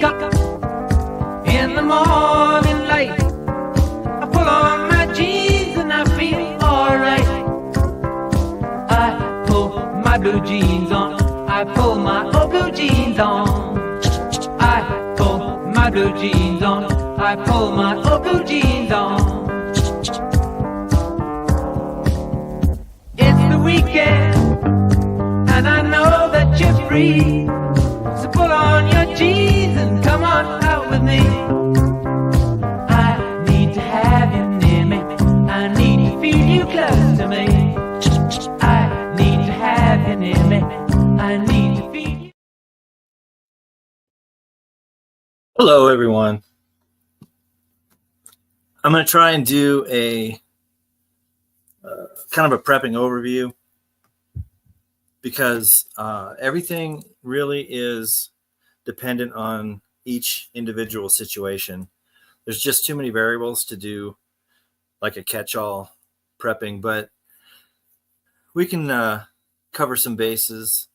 wake up in the morning light, I pull on my jeans and I feel alright. I pull my blue jeans on, I pull my old blue jeans on. I pull my blue jeans on, I pull my old blue jeans on. It's the weekend and I know that you're free, so put on your jeans and come on out with me. I need to have you near me, I need to feel you close to me. I need to have you near me, I need to feel you. Hello, everyone. I'm going to try and do a kind of a prepping overview because everything really is dependent on each individual situation. There's just too many variables to do like a catch-all prepping, but we can cover some bases.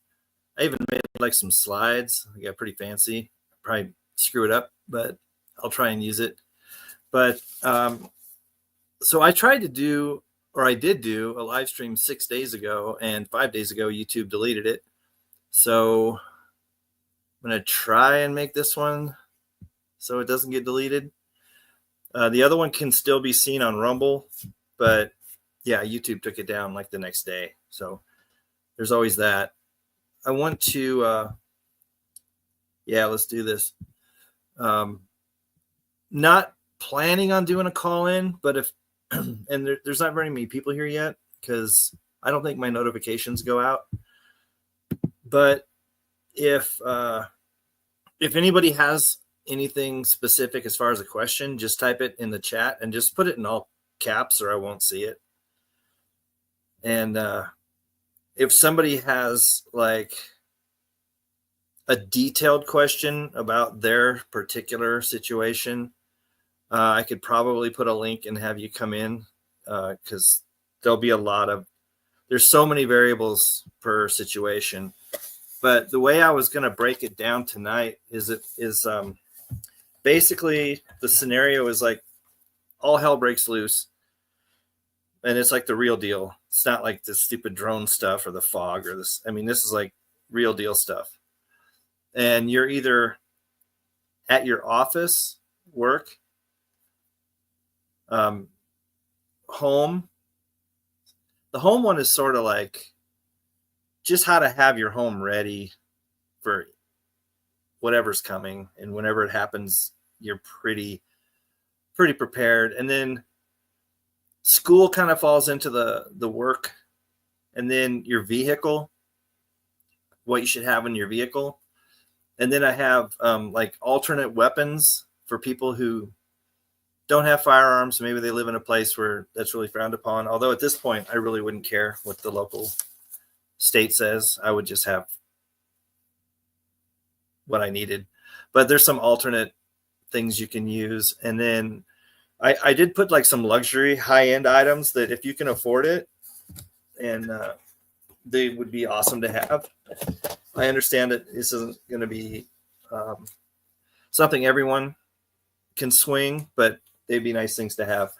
I even made like some slides. I got pretty fancy. Probably screw it up, but I'll try and use it. But so I tried to do, or I did do a live stream 6 days ago, and 5 days ago YouTube deleted it. So I'm going to try and make this one so it doesn't get deleted. The other one can still be seen on Rumble, but yeah, YouTube took it down like the next day. So there's always that. I want to, let's do this. Not planning on doing a call in, but if, and there's not very many people here yet because I don't think my notifications go out. But if anybody has anything specific as far as a question, just type it in the chat and just put it in all caps or I won't see it. And if somebody has like a detailed question about their particular situation, I could probably put a link and have you come in because there'll be there's so many variables per situation. But the way I was going to break it down tonight is basically the scenario is like all hell breaks loose and it's like the real deal. It's not like the stupid drone stuff or the fog or this. I mean, this is like real deal stuff. And you're either at your office, work, home. The home one is sort of like just how to have your home ready for whatever's coming, and whenever it happens, you're pretty prepared. And then school kind of falls into the work, and then your vehicle, what you should have in your vehicle. And then I have like alternate weapons for people who don't have firearms. Maybe they live in a place where that's really frowned upon. Although at this point, I really wouldn't care what the local state says. I would just have what I needed. But there's some alternate things you can use. And then I did put like some luxury high-end items that if you can afford it, and they would be awesome to have. I understand that this isn't going to be something everyone can swing, but they'd be nice things to have.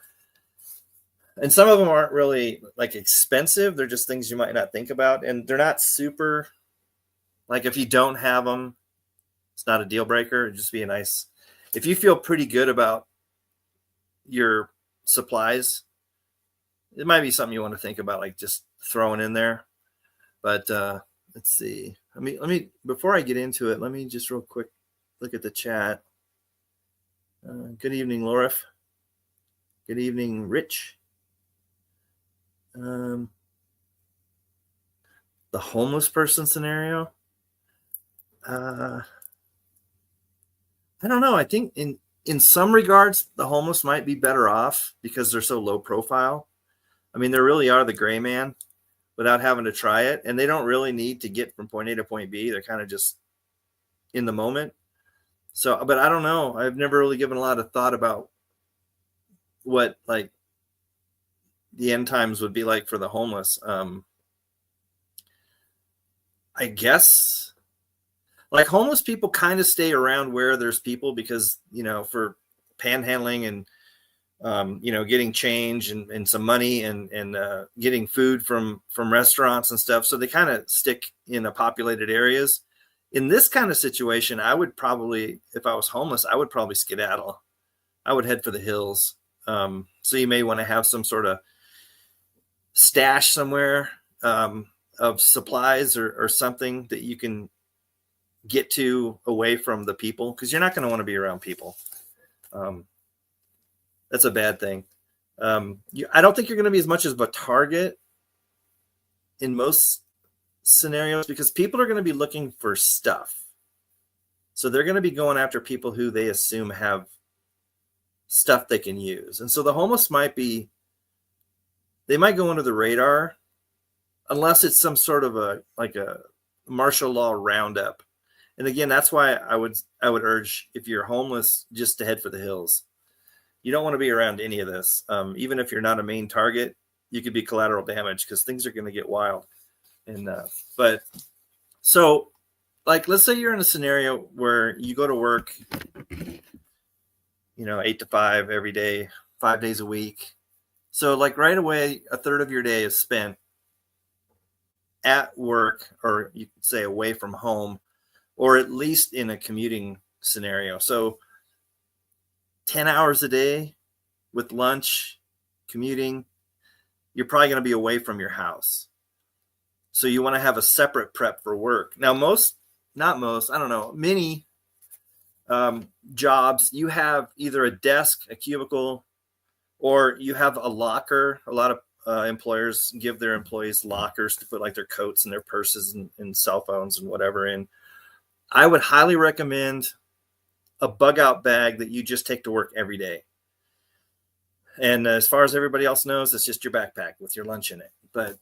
And some of them aren't really like expensive. They're just things you might not think about. And they're not super, like if you don't have them, it's not a deal breaker. It'd just be a nice, if you feel pretty good about your supplies, it might be something you want to think about, like just throwing in there. But let's see. Let me before I get into it, let me just real quick look at the chat. Good evening, Laura. Good evening, Rich. The homeless person scenario. I don't know. I think in some regards, the homeless might be better off because they're so low profile. I mean, they really are the gray man without having to try it. And they don't really need to get from point A to point B. They're kind of just in the moment. So, but I don't know. I've never really given a lot of thought about what like the end times would be like for the homeless. I guess like homeless people kind of stay around where there's people because, for panhandling and, getting change and some money and getting food from restaurants and stuff. So they kind of stick in populated areas. In this kind of situation, I would probably, if I was homeless, I would probably skedaddle. I would head for the hills. So you may want to have some sort of stash somewhere of supplies or something that you can get to away from the people, because you're not going to want to be around people. That's a bad thing. I don't think you're going to be as much as a target in most scenarios, because people are going to be looking for stuff. So they're going to be going after people who they assume have stuff they can use. And so the homeless they might go under the radar unless it's some sort of a martial law roundup. And again, that's why I would urge, if you're homeless, just to head for the hills. You don't want to be around any of this. Even if you're not a main target, you could be collateral damage, because things are going to get wild. And but so, like, let's say you're in a scenario where you go to work, 8 to 5 every day, 5 days a week. So like right away, a third of your day is spent at work, or you could say away from home, or at least in a commuting scenario. So 10 hours a day with lunch, commuting, you're probably going to be away from your house. So you want to have a separate prep for work. Now, many jobs, you have either a desk, a cubicle, or you have a locker. A lot of employers give their employees lockers to put like their coats and their purses and cell phones and whatever in. I would highly recommend a bug out bag that you just take to work every day. And as far as everybody else knows, it's just your backpack with your lunch in it. But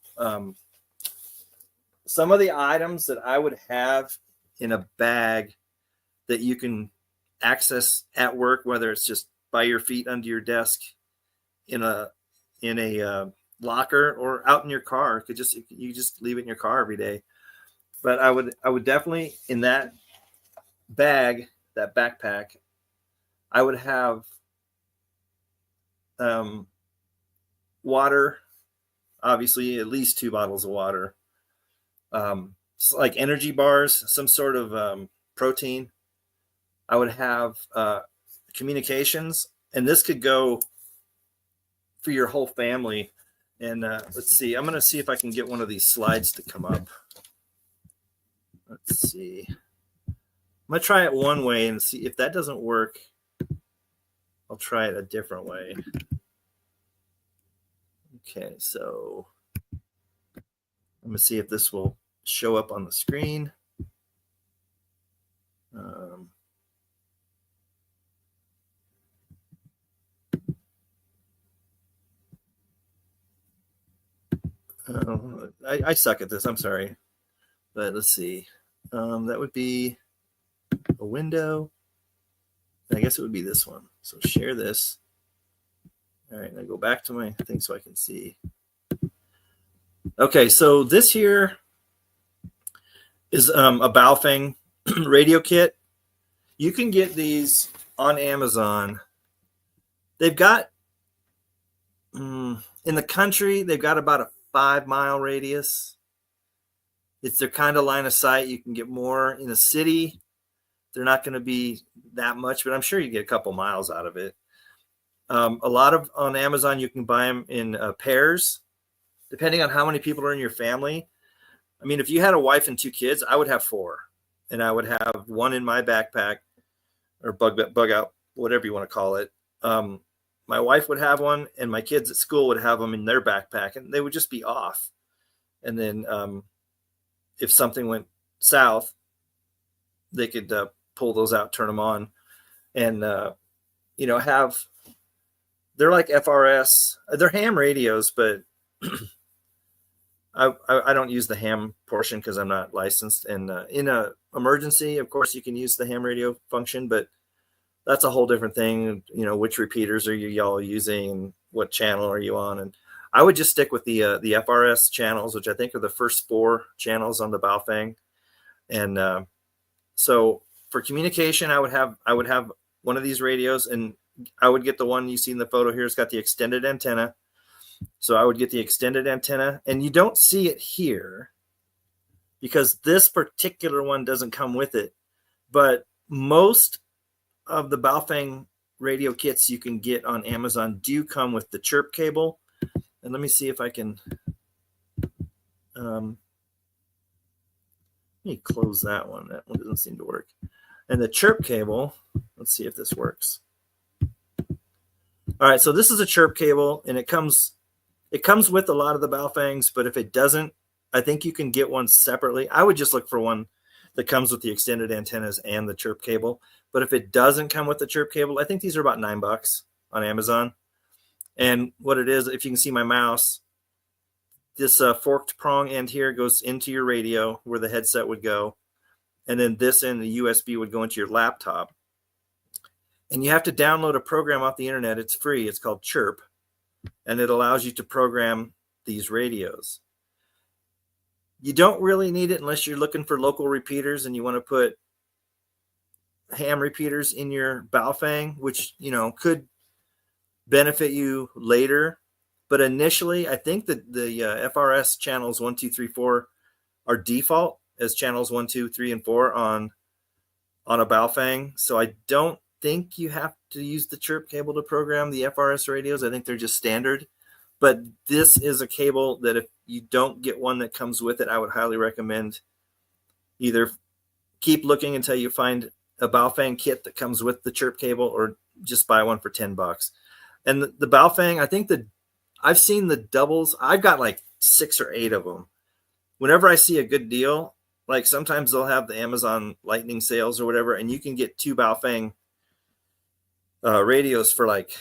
some of the items that I would have in a bag that you can access at work, whether it's just by your feet under your desk, in a locker, or out in your car, you just leave it in your car every day. But I would definitely, in that bag, that backpack, I would have water, obviously at least 2 bottles of water, like energy bars, some sort of protein. I would have communications, and this could go for your whole family. And let's see, I'm going to see if I can get one of these slides to come up. Let's see. I'm going to try it one way, and see if that doesn't work, I'll try it a different way. Okay, so I'm going to see if this will show up on the screen. I suck at this. I'm sorry. But let's see. That would be a window. I guess it would be this one. So share this. All right, now go back to my thing so I can see. Okay, so this here is a Baofeng radio kit. You can get these on Amazon. They've got, in the country, they've got about a 5-mile radius. It's their kind of line of sight. You can get more in the city. They're not going to be that much, but I'm sure you get a couple miles out of it. A lot of on Amazon, you can buy them in pairs, depending on how many people are in your family. I mean, if you had a wife and 2 kids, I would have 4, and I would have one in my backpack, or bug out, whatever you want to call it. My wife would have one, and my kids at school would have them in their backpack, and they would just be off. And then if something went south, they could pull those out, turn them on, and they're like FRS. They're ham radios, but I don't use the ham portion because I'm not licensed. And in a emergency, of course, you can use the ham radio function, but that's a whole different thing. Which repeaters are y'all using, and what channel are you on? And I would just stick with the FRS channels, which I think are the first 4 channels on the Baofeng. And So for communication, I would have one of these radios, and I would get the one you see in the photo here. It's got the extended antenna. So I would get the extended antenna, and you don't see it here because this particular one doesn't come with it. But most of the Baofeng radio kits you can get on Amazon do come with the chirp cable. And let me see if I can, let me close that one. That one doesn't seem to work. And the chirp cable, let's see if this works. All right, so this is a chirp cable, and it comes with a lot of the Baofengs, but if it doesn't, I think you can get one separately. I would just look for one that comes with the extended antennas and the chirp cable. But if it doesn't come with the chirp cable, I think these are about $9 on Amazon. And what it is, if you can see my mouse, this forked prong end here goes into your radio where the headset would go. And then this end, the USB, would go into your laptop. And you have to download a program off the internet. It's free. It's called Chirp. And it allows you to program these radios. You don't really need it unless you're looking for local repeaters and you want to put ham repeaters in your Baofeng, which, could benefit you later. But initially, I think that the FRS channels 1, 2, 3, 4 are default as channels 1, 2, 3, and 4 on a Baofeng. So I don't think you have to use the chirp cable to program the FRS radios. I think they're just standard. But this is a cable that if you don't get one that comes with it, I would highly recommend either keep looking until you find a Baofeng kit that comes with the chirp cable, or just buy one for $10. And the Baofeng, I think I've seen the doubles. I've got like 6 or 8 of them. Whenever I see a good deal, like sometimes they'll have the Amazon Lightning sales or whatever, and you can get 2 Baofeng radios for like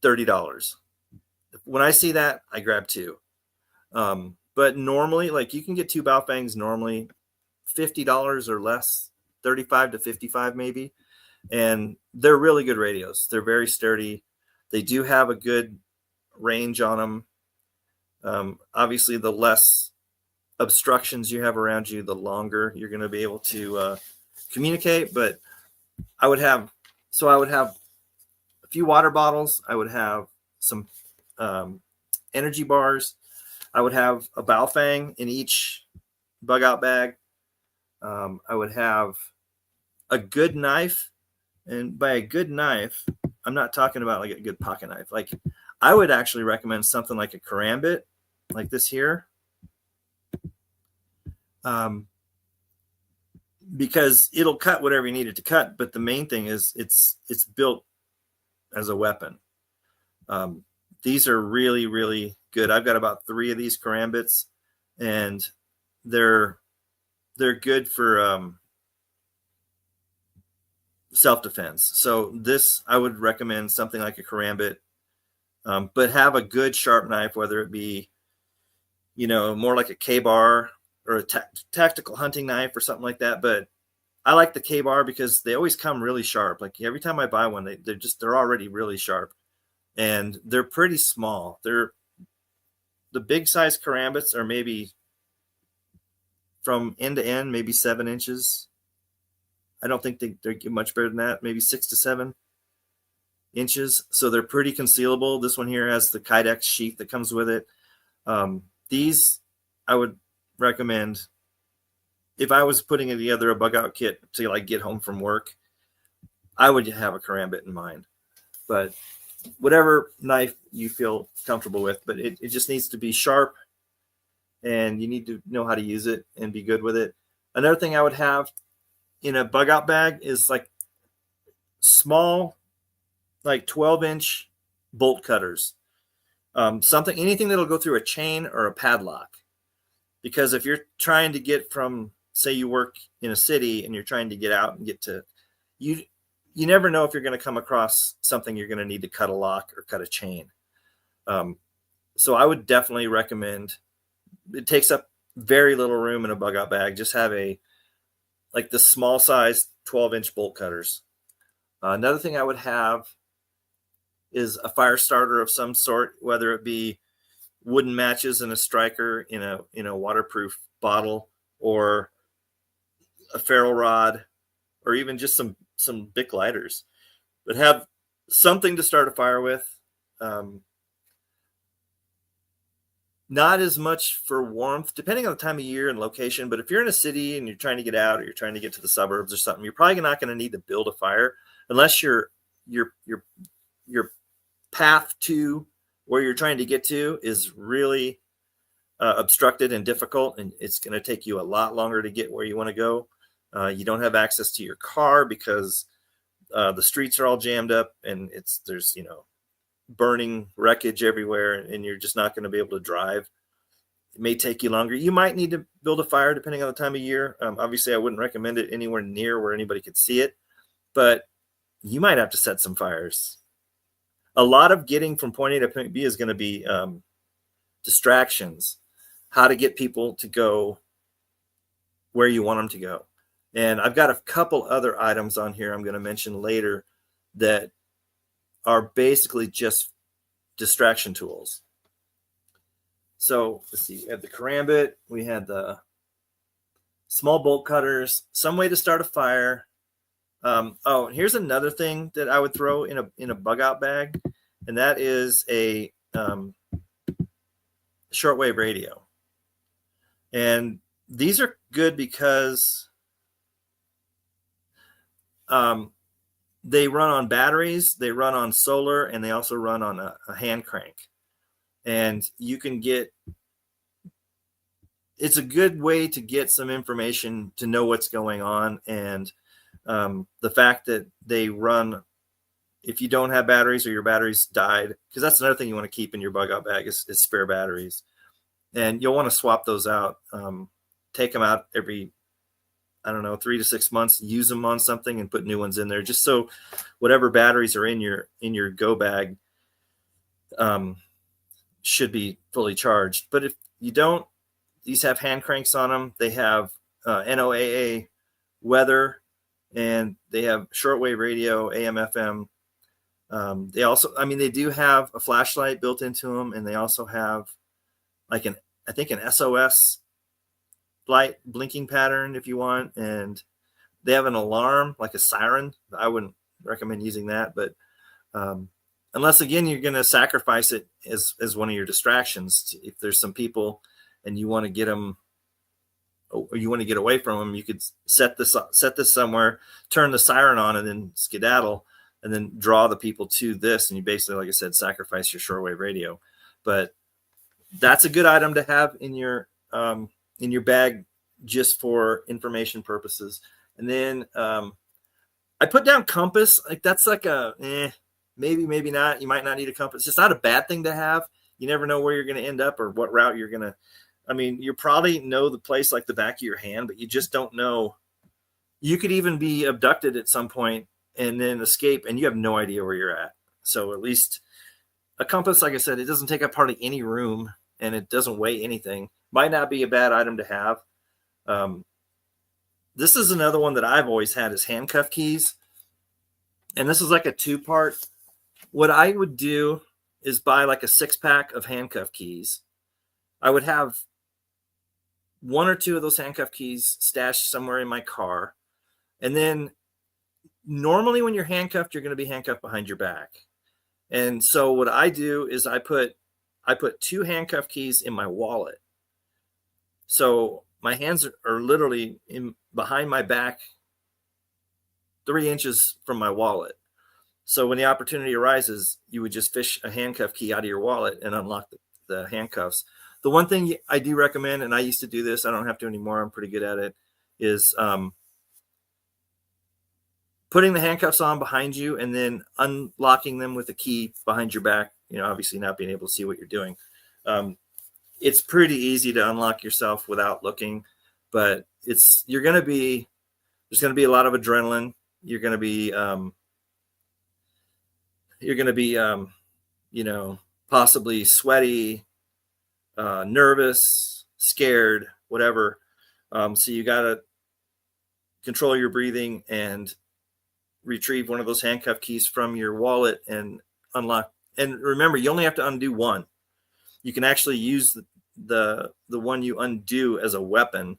$30. When I see that, I grab 2. But normally, like you can get 2 Baofengs normally $50 or less, 35 to 55 maybe. And they're really good radios. They're very sturdy. They do have a good range on them. Obviously, the less obstructions you have around you, the longer you're going to be able to communicate. But I would have a few water bottles. I would have some energy bars. I would have a Baofeng in each bug out bag. I would have a good knife. And by a good knife, I'm not talking about like a good pocket knife. Like I would actually recommend something like a karambit, like this here. Because it'll cut whatever you need it to cut. But the main thing is it's built as a weapon. These are really, really good. I've got about 3 of these karambits, and they're good for self-defense. So this, I would recommend something like a karambit, but have a good sharp knife, whether it be, more like a K-bar or a tactical hunting knife or something like that. But I like the K-bar because they always come really sharp. Like every time I buy one, they're already really sharp, and they're pretty small. They're the big size karambits are maybe from end to end, maybe 7 inches. I don't think they get much better than that, maybe 6 to 7 inches. So they're pretty concealable. This one here has the Kydex sheath that comes with it. These I would recommend if I was putting together a bug out kit to like get home from work. I would have a karambit in mind, but whatever knife you feel comfortable with, but it just needs to be sharp, and you need to know how to use it and be good with it. Another thing I would have in a bug out bag is like small, like 12-inch bolt cutters. Anything that'll go through a chain or a padlock. Because if you're trying to get from, say you work in a city and you're trying to get out and get to, you never know if you're going to come across something you're going to need to cut a lock or cut a chain. So I would definitely recommend, it takes up very little room in a bug out bag. Just have like the small size 12-inch bolt cutters. Another thing I would have is a fire starter of some sort, whether it be wooden matches and a striker in a waterproof bottle, or a ferro rod, or even just some Bic lighters, but have something to start a fire with. Not as much for warmth, depending on the time of year and location. But if you're in a city and you're trying to get out, or you're trying to get to the suburbs or something, you're probably not going to need to build a fire unless your path to where you're trying to get to is really obstructed and difficult, and it's going to take you a lot longer to get where you want to go. You don't have access to your car because the streets are all jammed up, and there's burning wreckage everywhere, and you're just not going to be able to drive. It may take you longer. You might need to build a fire depending on the time of year. Obviously, I wouldn't recommend it anywhere near where anybody could see it, but you might have to set some fires. A lot of getting from point A to point B is going to be distractions, how to get people to go where you want them to go. And I've got a couple other items on here I'm going to mention later that are basically just distraction tools. So let's see, we had the karambit, we had the small bolt cutters, some way to start a fire. Here's another thing that I would throw in a bug out bag, and that is a shortwave radio. And these are good because they run on batteries, they run on solar, and they also run on a hand crank. And you can it's a good way to get some information to know what's going on. And the fact that they run, if you don't have batteries or your batteries died, because that's another thing you want to keep in your bug out bag is spare batteries. And you'll want to swap those out, take them out every 3 to 6 months, use them on something and put new ones in there, just so whatever batteries are in your go bag should be fully charged. But if you don't, these have hand cranks on them. They have NOAA weather, and they have shortwave radio, AM, FM. They also, they do have a flashlight built into them, and they also have like an SOS light blinking pattern if you want, and they have an alarm like a siren. I wouldn't recommend using that, but unless again you're going to sacrifice it as one of your distractions. If there's some people and you want to get them, or you want to get away from them, you could set this somewhere, turn the siren on, and then skedaddle, and then draw the people to this, and you basically, like I said, sacrifice your shortwave radio. But that's a good item to have in your bag just for information purposes. And then I put down compass. Like that's like maybe not. You might not need a compass. It's not a bad thing to have. You never know where you're going to end up or what route you're going to. You probably know the place like the back of your hand, but you just don't know. You could even be abducted at some point and then escape, and you have no idea where you're at. So at least a compass, like I said, it doesn't take up hardly any room, and it doesn't weigh anything. Might not be a bad item to have. This is another one that I've always had is handcuff keys. And this is like a 2-part. What I would do is buy like a 6-pack of handcuff keys. I would have 1 or 2 of those handcuff keys stashed somewhere in my car. And then normally when you're handcuffed, you're going to be handcuffed behind your back. And so what I do is I put 2 handcuff keys in my wallet. So my hands are literally behind my back, 3 inches from my wallet. So when the opportunity arises, you would just fish a handcuff key out of your wallet and unlock the handcuffs. The one thing I do recommend, and I used to do this, I don't have to anymore, I'm pretty good at it, is putting the handcuffs on behind you and then unlocking them with a key behind your back, obviously not being able to see what you're doing. It's pretty easy to unlock yourself without looking, but there's going to be a lot of adrenaline. You're going to be, possibly sweaty, nervous, scared, whatever. So you got to control your breathing and retrieve one of those handcuff keys from your wallet and unlock. And remember, you only have to undo one. You can actually use the one you undo as a weapon.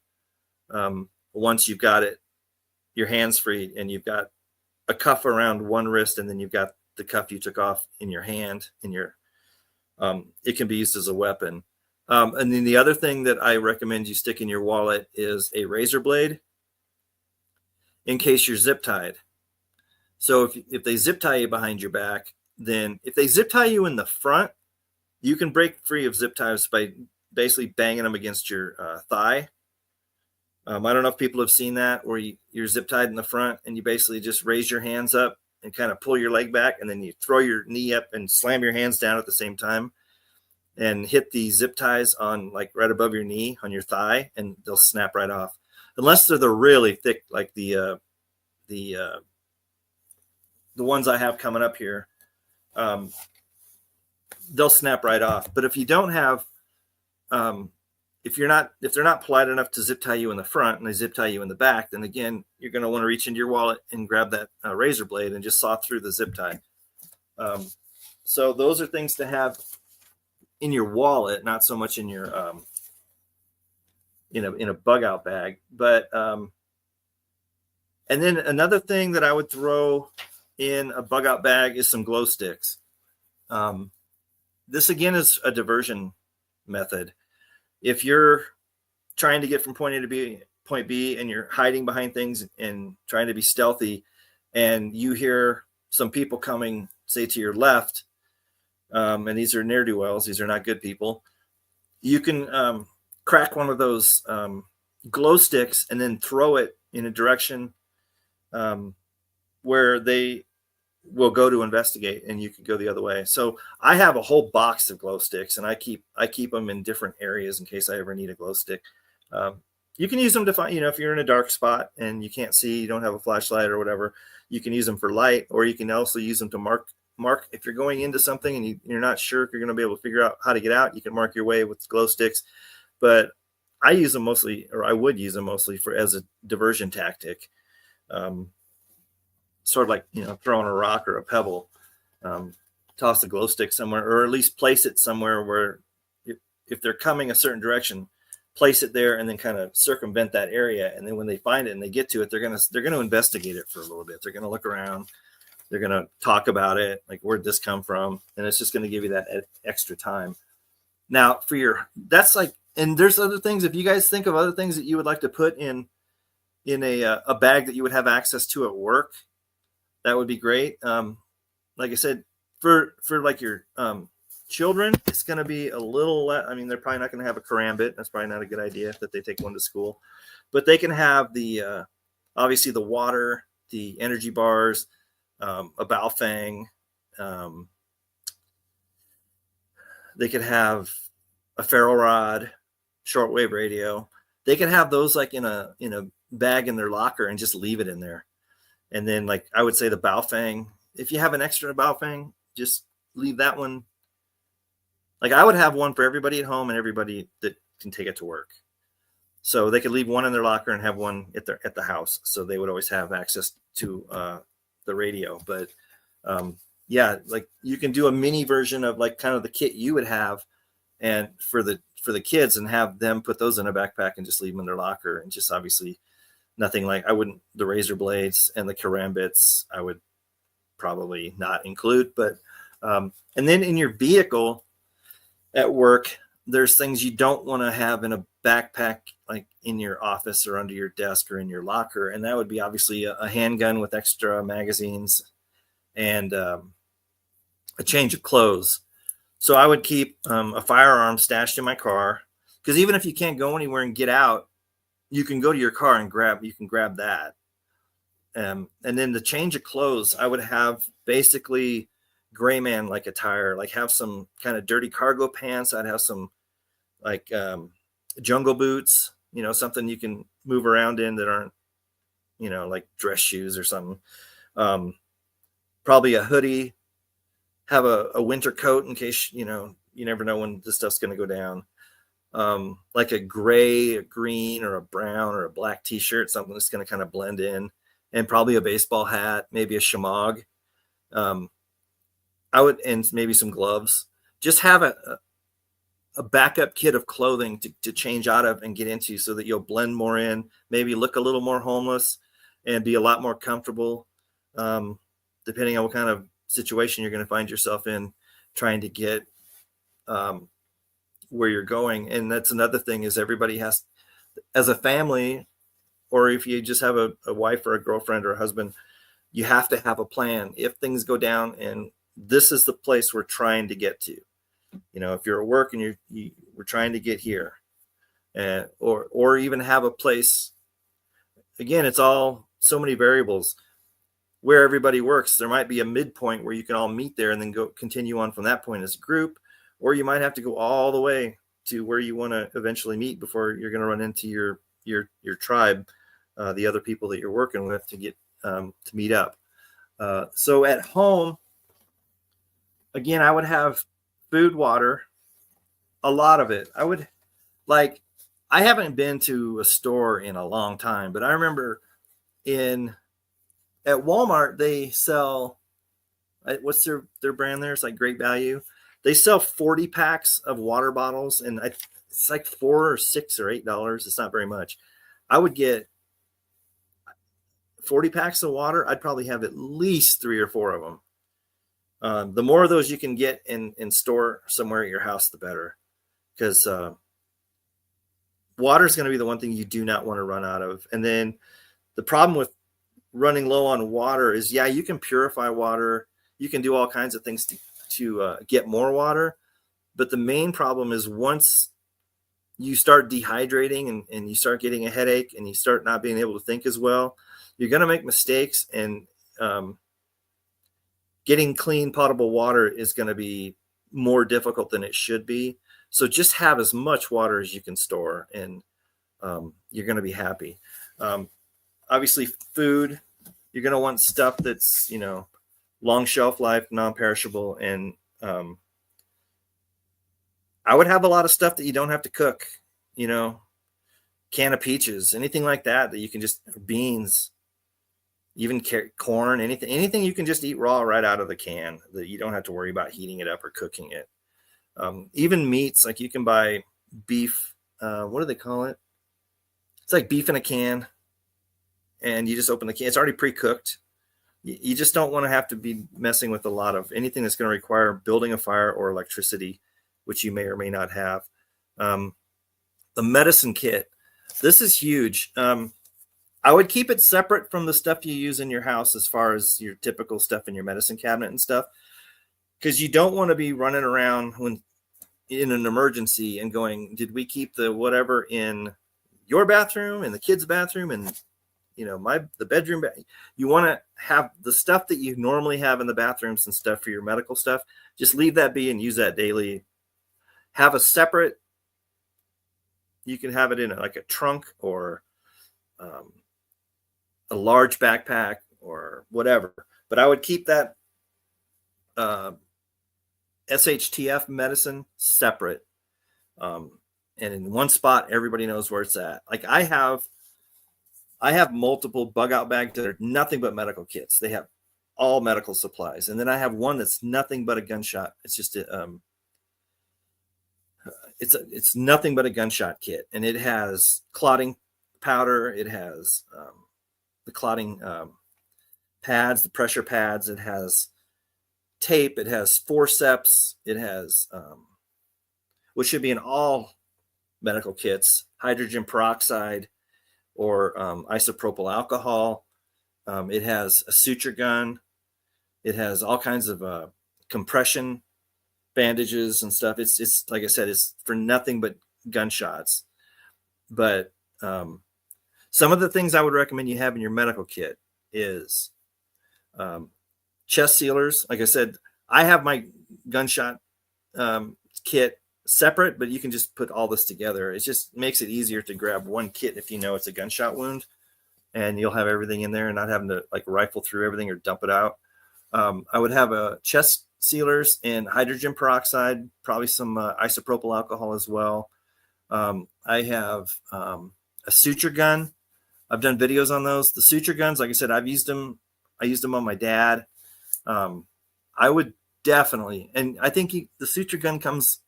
once you've got it, your hands free, and you've got a cuff around one wrist, and then you've got the cuff you took off in your hand, it can be used as a weapon. And then the other thing that I recommend you stick in your wallet is a razor blade in case you're zip tied. So if they zip tie you behind your back, then if they zip tie you in the front, you can break free of zip ties by basically banging them against your thigh. I don't know if people have seen that, where you're zip tied in the front and you basically just raise your hands up and kind of pull your leg back, and then you throw your knee up and slam your hands down at the same time and hit the zip ties on like right above your knee on your thigh, and they'll snap right off. Unless they're really thick, like the ones I have coming up here, they'll snap right off. But if you don't have, if they're not polite enough to zip tie you in the front and they zip tie you in the back, then again, you're going to want to reach into your wallet and grab that razor blade and just saw through the zip tie. So those are things to have in your wallet, not so much in your, in a bug out bag. But, and then another thing that I would throw in a bug out bag is some glow sticks. This again is a diversion method. If you're trying to get from point A to point B, and you're hiding behind things and trying to be stealthy, and you hear some people coming, say to your left, and these are ne'er-do-wells, these are not good people, you can crack one of those glow sticks and then throw it in a direction where they will go to investigate, and you can go the other way. So I have a whole box of glow sticks, and I keep them in different areas in case I ever need a glow stick. You can use them to find, if you're in a dark spot and you can't see, you don't have a flashlight or whatever, you can use them for light, or you can also use them to mark if you're going into something and you're not sure if you're going to be able to figure out how to get out. You can mark your way with glow sticks. But I use them mostly, or I would use them mostly as a diversion tactic. Sort of like, throwing a rock or a pebble, toss the glow stick somewhere, or at least place it somewhere where if they're coming a certain direction, place it there and then kind of circumvent that area. And then when they find it and they get to it, they're going to investigate it for a little bit. They're going to look around. They're going to talk about it. Like, where'd this come from? And it's just going to give you that extra time. Now that's like, and there's other things. If you guys think of other things that you would like to put in a bag that you would have access to at work, that would be great. Like I said, for like your children, it's going to be a little less. I mean, they're probably not going to have a karambit. That's probably not a good idea that they take one to school. But they can have the obviously the water, the energy bars, a Baofeng. They could have a ferro rod, shortwave radio. They can have those like in a bag in their locker and just leave it in there. And then, like, I would say the Baofeng, if you have an extra Baofeng, just leave that one. Like, I would have one for everybody at home and everybody that can take it to work. So they could leave one in their locker and have one at the house. So they would always have access to the radio. But yeah, like, you can do a mini version of like kind of the kit you would have, and for the kids, and have them put those in a backpack and just leave them in their locker. And just obviously nothing like, the razor blades and the karambits, I would probably not include. But and then in your vehicle at work, there's things you don't want to have in a backpack, like in your office or under your desk or in your locker. And that would be obviously a handgun with extra magazines and a change of clothes. So I would keep a firearm stashed in my car, because even if you can't go anywhere and get out, you can go to your car and grab that. And then the change of clothes, I would have basically gray man like attire, like have some kind of dirty cargo pants. I'd have some like jungle boots, something you can move around in that aren't, like dress shoes or something. Probably a hoodie, have a winter coat in case, you never know when this stuff's going to go down. Like a gray, a green, or a brown, or a black t-shirt, something that's going to kind of blend in, and probably a baseball hat, maybe a shamag. And maybe some gloves. Just have a backup kit of clothing to change out of and get into, so that you'll blend more in, maybe look a little more homeless and be a lot more comfortable, depending on what kind of situation you're going to find yourself in trying to get where you're going. And that's another thing, is everybody has, as a family, or if you just have a wife or a girlfriend or a husband, you have to have a plan if things go down, and this is the place we're trying to get to. You know, if you're at work and we're trying to get here, or even have a place. Again, it's all so many variables. Where everybody works, there might be a midpoint where you can all meet there and then go continue on from that point as a group, or you might have to go all the way to where you want to eventually meet before you're going to run into your tribe, the other people that you're working with, to get to meet up. So at home, again, I would have food, water, a lot of it. I haven't been to a store in a long time, but I remember at Walmart, they sell, what's their brand there? It's like Great Value. They sell 40 packs of water bottles, and it's like $4 or $6 or $8. It's not very much. I would get 40 packs of water. I'd probably have at least 3 or 4 of them. The more of those you can get and store somewhere at your house, the better, because water is going to be the one thing you do not want to run out of. And then the problem with running low on water is, yeah, you can purify water. You can do all kinds of things to get more water. But the main problem is, once you start dehydrating and you start getting a headache and you start not being able to think as well, you're going to make mistakes, and getting clean potable water is going to be more difficult than it should be. So just have as much water as you can store, and you're going to be happy. Obviously, food, you're going to want stuff that's, long shelf life, non-perishable. And I would have a lot of stuff that you don't have to cook, can of peaches, anything like that you can just, beans, even corn, anything you can just eat raw right out of the can, that you don't have to worry about heating it up or cooking it. Even meats, like you can buy beef. What do they call it? It's like beef in a can, and you just open the can. It's already pre-cooked. You just don't want to have to be messing with a lot of anything that's going to require building a fire or electricity, which you may or may not have. The medicine kit, this is huge. I would keep it separate from the stuff you use in your house, as far as your typical stuff in your medicine cabinet and stuff, because you don't want to be running around when in an emergency and going, did we keep the whatever in your bathroom and the kids' bathroom and the bedroom? You want to have the stuff that you normally have in the bathrooms and stuff for your medical stuff. Just leave that be and use that daily. Have a separate, you can have it in like a trunk or a large backpack or whatever. But I would keep that SHTF medicine separate, and in one spot everybody knows where it's at. Like I have multiple bug out bags that are nothing but medical kits. They have all medical supplies, and then I have one that's nothing but a gunshot. It's just it's nothing but a gunshot kit, and it has clotting powder. It has the clotting pads, the pressure pads. It has tape. It has forceps. It has which should be in all medical kits, hydrogen peroxide or isopropyl alcohol. It has a suture gun. It has all kinds of compression bandages and stuff. It's like I said, it's for nothing but gunshots. But some of the things I would recommend you have in your medical kit is chest sealers. Like I said, I have my gunshot kit separate, but you can just put all this together. It just makes it easier to grab one kit if you know it's a gunshot wound, and you'll have everything in there and not having to like rifle through everything or dump it out. I would have a chest sealers and hydrogen peroxide, probably some isopropyl alcohol as well. I have a suture gun. I've done videos on those. The suture guns, like I said, I used them on my dad. I would definitely, and I think the suture gun comes,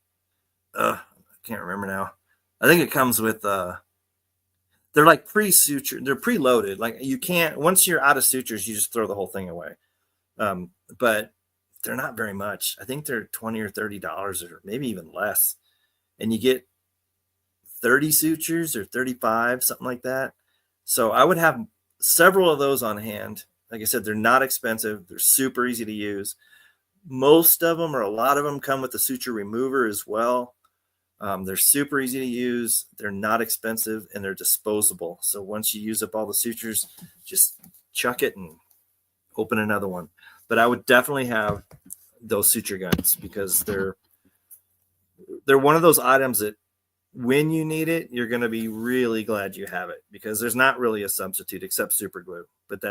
can't remember now. I think it comes with they're like pre-sutured, they're preloaded. Like you can't, once you're out of sutures, you just throw the whole thing away. But they're not very much. I think they're $20 or $30 or maybe even less. And you get 30 sutures or 35, something like that. So I would have several of those on hand. Like I said, they're not expensive. They're super easy to use. Most of them, or a lot of them, come with the suture remover as well. They're super easy to use. They're not expensive, and they're disposable. So once you use up all the sutures, just chuck it and open another one. But I would definitely have those suture guns because they're one of those items that when you need it, you're going to be really glad you have it, because there's not really a substitute except super glue. But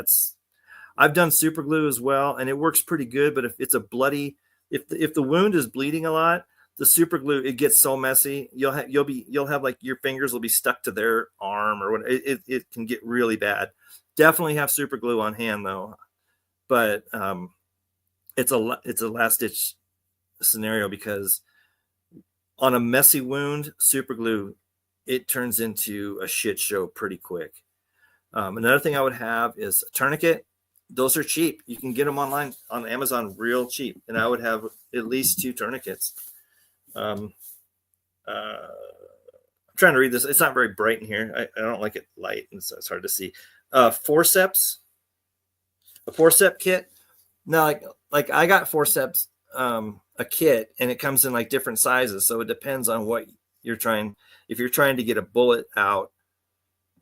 I've done super glue as well, and it works pretty good. But if it's a bloody, if the wound is bleeding a lot, the super glue, it gets so messy. You'll have like your fingers will be stuck to their arm, or what. It can get really bad. Definitely have super glue on hand though. But it's a last ditch scenario, because on a messy wound, super glue, it turns into a shit show pretty quick. Another thing I would have is a tourniquet. Those are cheap. You can get them online on Amazon real cheap. And I would have at least 2 tourniquets. I'm trying to read this. It's not very bright in here. I don't like it light, and so it's hard to see. Forceps, a forceps kit. Now, like I got forceps, a kit, and it comes in like different sizes. So it depends on what you're trying. If you're trying to get a bullet out,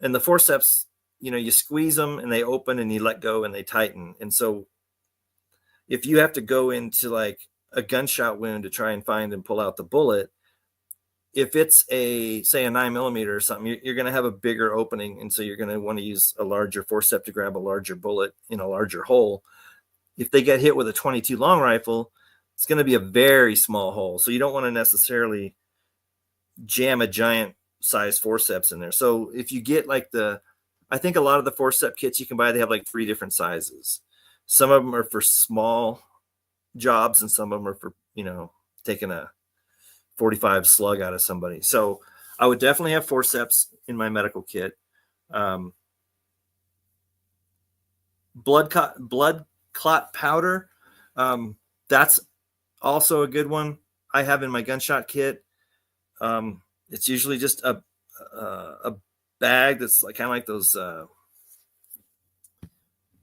and the forceps, you squeeze them and they open, and you let go and they tighten. And so if you have to go into like a gunshot wound to try and find and pull out the bullet, if it's say a 9mm or something, you're going to have a bigger opening. And so you're going to want to use a larger forceps to grab a larger bullet in a larger hole. If they get hit with a 22 long rifle, it's going to be a very small hole. So you don't want to necessarily jam a giant size forceps in there. So if you get like I think a lot of the forceps kits you can buy, they have like 3 different sizes. Some of them are for small jobs, and some of them are for, taking a 45 slug out of somebody. So I would definitely have forceps in my medical kit. Blood clot powder. That's also a good one I have in my gunshot kit. It's usually just a bag that's like kind of like those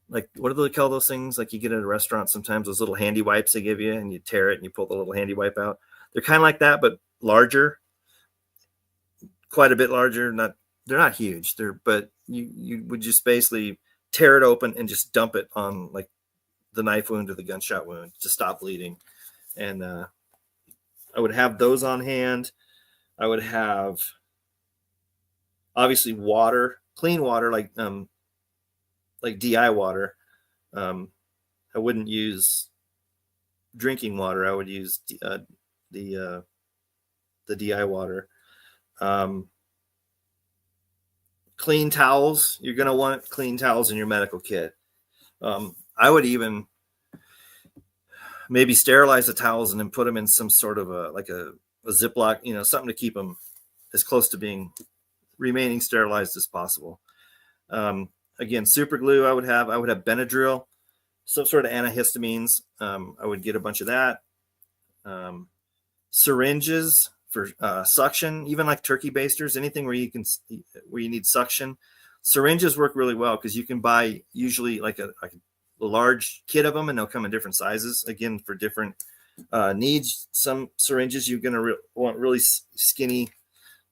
like, what do they call those things like you get at a restaurant sometimes, those little handy wipes they give you, and you tear it and you pull the little handy wipe out. They're kind of like that, but larger, quite a bit larger. They're not huge, but you would just basically tear it open and just dump it on like the knife wound or the gunshot wound to stop bleeding. And I would have those on hand. I would have obviously water, clean water, like DI water. I wouldn't use drinking water. I would use the DI water. Clean towels. You're going to want clean towels in your medical kit. I would even maybe sterilize the towels and then put them in some sort of a Ziploc, something to keep them as close to remaining sterilized as possible. Again, super glue I would have Benadryl, some sort of antihistamines. I would get a bunch of that. Syringes for suction, even like turkey basters, anything where you need suction. Syringes work really well because you can buy usually like a large kit of them, and they'll come in different sizes, again, for different needs. Some syringes you're going to want really skinny,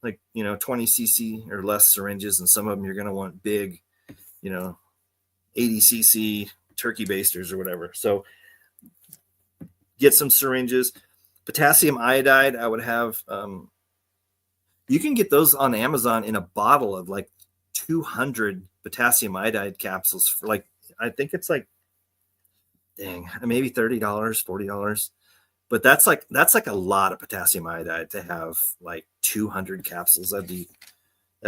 like 20 cc or less syringes, and some of them you're going to want big, 80 cc turkey basters or whatever. So get some syringes. Potassium iodide, I would have. You can get those on Amazon in a bottle of like 200 potassium iodide capsules for like, I think it's like, maybe $30, $40. But that's like a lot of potassium iodide to have like 200 capsules. That'd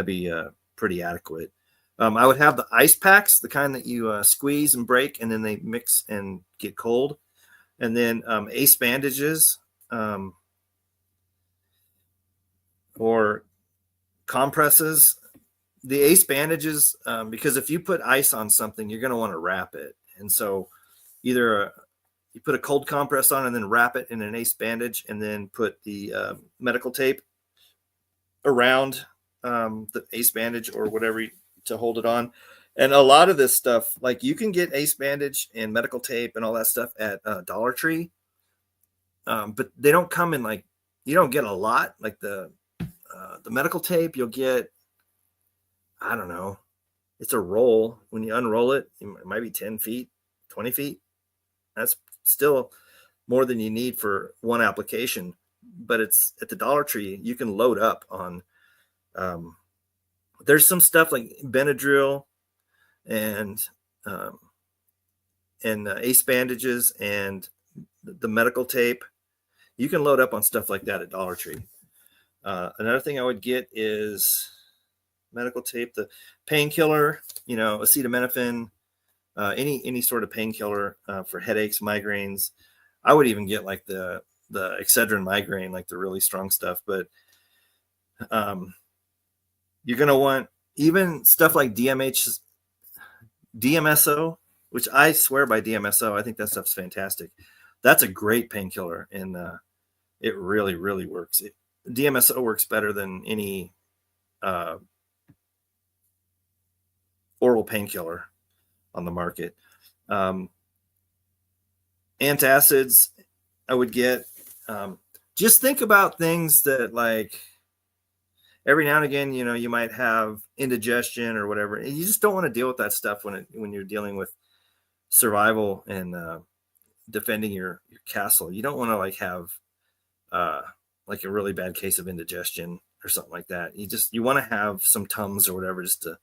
be pretty adequate. I would have the ice packs, the kind that you squeeze and break, and then they mix and get cold. And then ace bandages. or compresses. The ace bandages, because if you put ice on something, you're going to want to wrap it. And so either you put a cold compress on and then wrap it in an ace bandage, and then put the medical tape around the ace bandage or whatever to hold it on. And a lot of this stuff, like you can get ace bandage and medical tape and all that stuff at Dollar Tree, but they don't come in like, you don't get a lot. Like the medical tape, you'll get, I don't know, it's a roll. When you unroll it, it might be 10 feet, 20 feet. That's still more than you need for one application, but it's at the Dollar Tree. You can load up on, there's some stuff like Benadryl and ace bandages and the medical tape. You can load up on stuff like that at Dollar Tree. Another thing I would get is medical tape, the painkiller, acetaminophen, any sort of painkiller for headaches, migraines. I would even get like the Excedrin migraine, like the really strong stuff. But you're going to want even stuff like DMSO, which I swear by DMSO. I think that stuff's fantastic. That's a great painkiller, and it really, really works. DMSO works better than any oral painkiller on the market. Antacids I would get. Just think about things that, like, every now and again, you might have indigestion or whatever. And you just don't want to deal with that stuff when you're dealing with survival and defending your castle. You don't want to have like a really bad case of indigestion or something like that. You want to have some Tums or whatever just to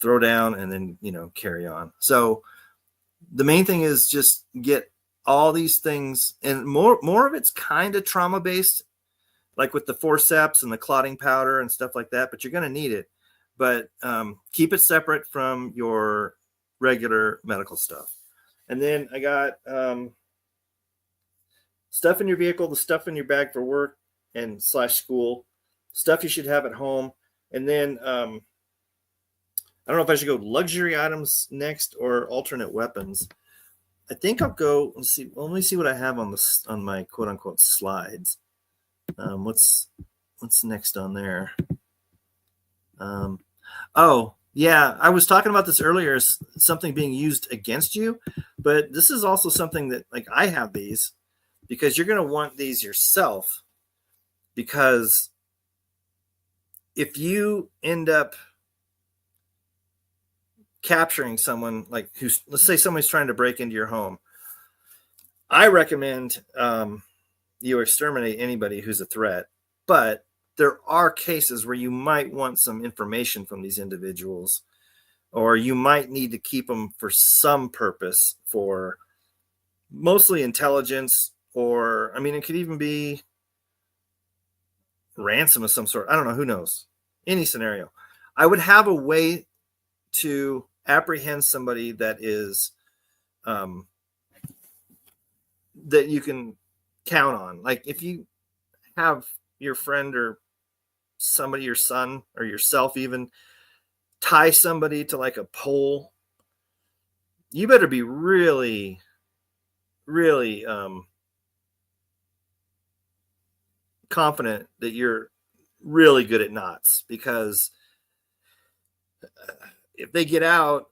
throw down and then, carry on. So the main thing is just get all these things, and more of it's kind of trauma based, like with the forceps and the clotting powder and stuff like that, but you're going to need it. But keep it separate from your regular medical stuff. And then I got stuff in your vehicle, the stuff in your bag for work and / school, stuff you should have at home. And then I don't know if I should go luxury items next or alternate weapons. I think I'll go, let's see. Well, let me see what I have on my quote unquote slides. What's next on there? Oh yeah, I was talking about this earlier as something being used against you, but this is also something that, like, I have these because you're going to want these yourself, because if you end up capturing someone, like, let's say somebody's trying to break into your home, I recommend you exterminate anybody who's a threat. But there are cases where you might want some information from these individuals, or you might need to keep them for some purpose, for mostly intelligence, or, I mean, it could even be ransom of some sort. I don't know, who knows? Any scenario. I would have a way to apprehend somebody that is that you can count on. Like, if you have your friend or somebody, your son or yourself, even tie somebody to like a pole, you better be really, really confident that you're really good at knots, because if they get out,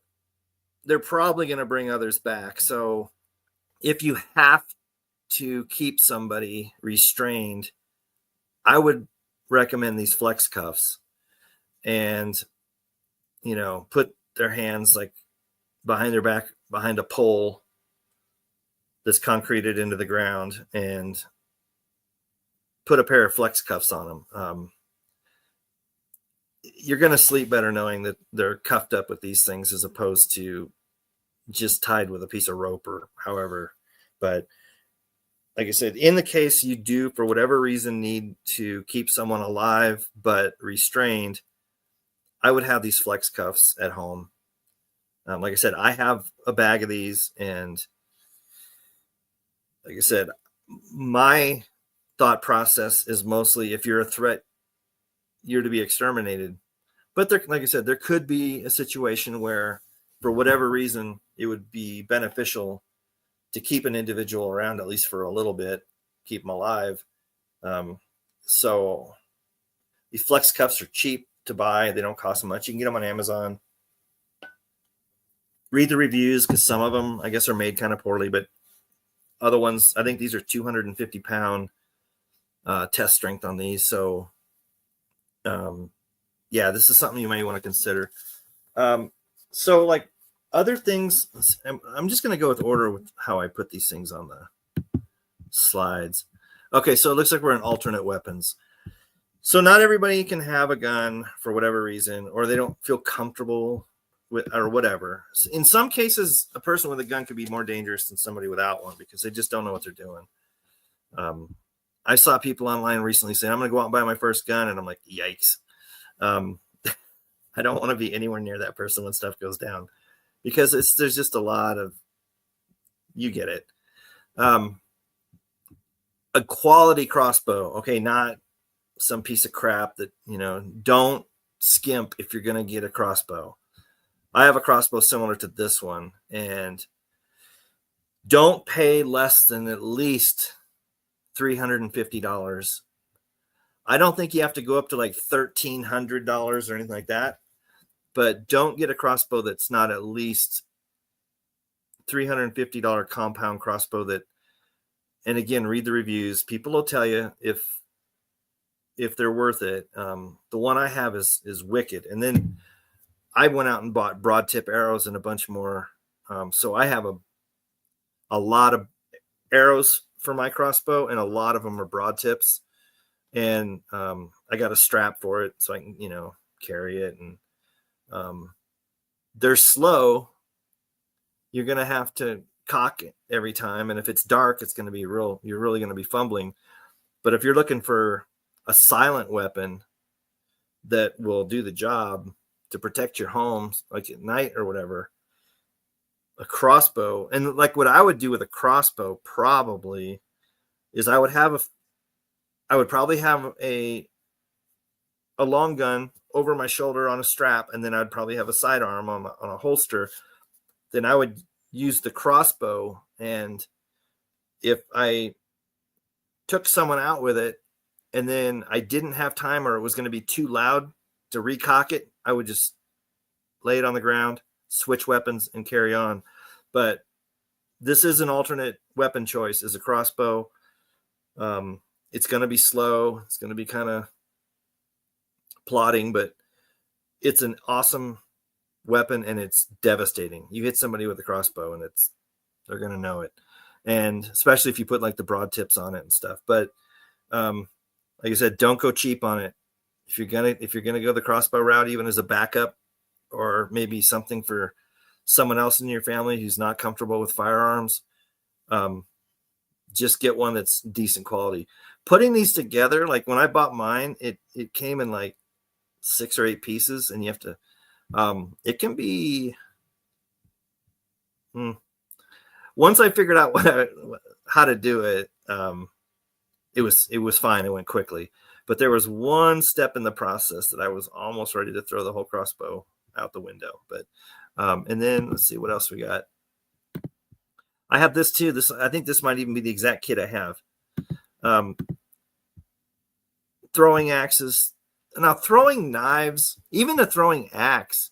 they're probably going to bring others back. So if you have to keep somebody restrained, I would recommend these flex cuffs, and, put their hands like behind their back, behind a pole that's concreted into the ground, and put a pair of flex cuffs on them. You're going to sleep better knowing that they're cuffed up with these things, as opposed to just tied with a piece of rope or however. But like I said, in the case you do, for whatever reason, need to keep someone alive but restrained, I would have these flex cuffs at home. Like I said, I have a bag of these, and like I said, my thought process is mostly, if you're a threat you're to be exterminated. But there, like I said, there could be a situation where, for whatever reason, it would be beneficial to keep an individual around, at least for a little bit, keep them alive. So these flex cuffs are cheap to buy. They don't cost much. You can get them on Amazon. Read the reviews, because some of them, I guess, are made kind of poorly, but other ones, I think these are 250-pound test strength on these. So, yeah, this is something you may want to consider. So, like other things, I'm just going to go with order with how I put these things on the slides. Okay, so it looks like we're in alternate weapons. So not everybody can have a gun for whatever reason, or they don't feel comfortable with, or whatever. In some cases, a person with a gun could be more dangerous than somebody without one, because they just don't know what they're doing. I saw people online recently saying, I'm going to go out and buy my first gun. And I'm like, yikes. I don't want to be anywhere near that person when stuff goes down, because there's just a lot of, you get it. A quality crossbow. Okay. Not some piece of crap that, don't skimp if you're going to get a crossbow. I have a crossbow similar to this one, and don't pay less than at least $350. I don't think you have to go up to like $1,300 or anything like that, but don't get a crossbow that's not at least $350 compound crossbow. That, and again, read the reviews. People will tell you if they're worth it. The one I have is wicked. And then I went out and bought broad tip arrows and a bunch more. So I have a lot of arrows for my crossbow, and a lot of them are broad tips. And I got a strap for it so I can, carry it. And they're slow. You're going to have to cock it every time. And if it's dark, it's going to be you're really going to be fumbling. But if you're looking for a silent weapon that will do the job to protect your home, like at night or whatever, a crossbow. And like what I would do with a crossbow probably is I would probably have a long gun over my shoulder on a strap, and then I'd probably have a sidearm on a holster. Then I would use the crossbow, and if I took someone out with it and then I didn't have time, or it was going to be too loud to recock it, I would just lay it on the ground, switch weapons, and carry on. But this is an alternate weapon choice, is a crossbow. It's going to be slow. It's going to be kind of plodding, but it's an awesome weapon, and it's devastating. You hit somebody with a crossbow, and they're going to know it. And especially if you put like the broad tips on it and stuff. But like I said, don't go cheap on it. If you're gonna go the crossbow route, even as a backup, or maybe something for someone else in your family who's not comfortable with firearms, just get one that's decent quality. Putting these together, like when I bought mine, it came in like 6 or 8 pieces, and you have to. It can be. Once I figured out how to do it, it was fine. It went quickly, but there was one step in the process that I was almost ready to throw the whole crossbow out the window. But and then let's see what else we got. I have this too. I think this might even be the exact kit I have. Throwing axes. Now, throwing knives, even a throwing axe.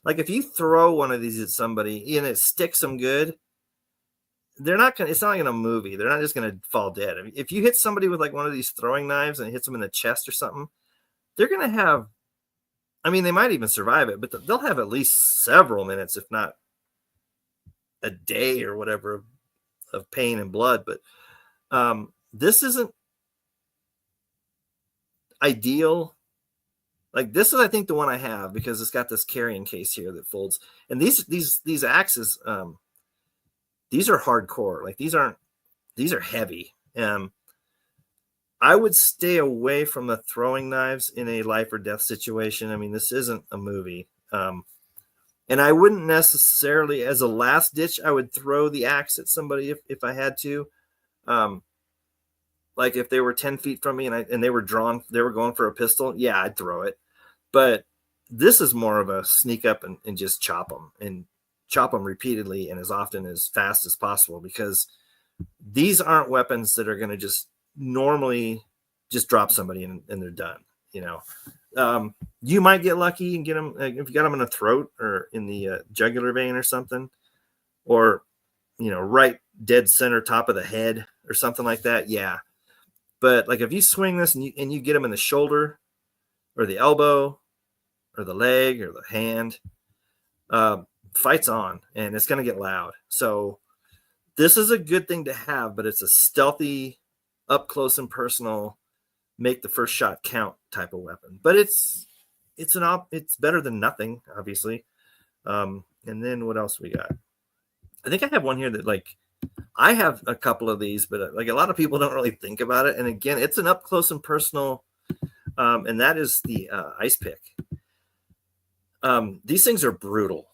Like if you throw one of these at somebody and it sticks them good, it's not like in a movie. They're not just going to fall dead. I mean, if you hit somebody with like one of these throwing knives and it hits them in the chest or something, they're going to have, they might even survive it, but they'll have at least several minutes, if not a day or whatever, of pain and blood. But this isn't ideal. Like this is, I think, the one I have, because it's got this carrying case here that folds. And these axes, these are hardcore. Like these are heavy. I would stay away from the throwing knives in a life or death situation. This isn't a movie. And I wouldn't necessarily, as a last ditch, I would throw the axe at somebody if I had to. Like if they were 10 feet from me and they were going for a pistol, yeah, I'd throw it. But this is more of a sneak up and just chop them repeatedly and as often as fast as possible, because these aren't weapons that are going to just normally just drop somebody and they're done. You might get lucky and get them if you got them in the throat or in the jugular vein or something, or right dead center top of the head or something like that. Yeah, but like if you swing this and you get them in the shoulder or the elbow or the leg or the hand, fight's on and it's going to get loud. So this is a good thing to have, but it's a stealthy, up close and personal, make the first shot count type of weapon. But it's better than nothing, obviously. And then what else we got? I think I have one here that like I have a couple of these, but like a lot of people don't really think about it. And again, it's an up close and personal, and that is the ice pick. These things are brutal.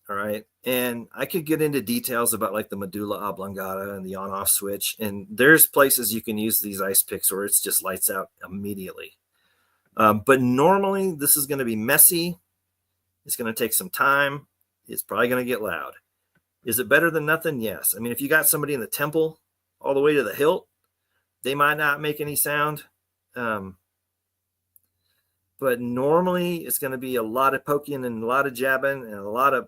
All right. And I could get into details about like the medulla oblongata and the on-off switch. And there's places you can use these ice picks where it's just lights out immediately. But normally this is going to be messy. It's going to take some time. It's probably going to get loud. Is it better than nothing? Yes. I mean, if you got somebody in the temple all the way to the hilt, they might not make any sound. But normally it's going to be a lot of poking and a lot of jabbing and a lot of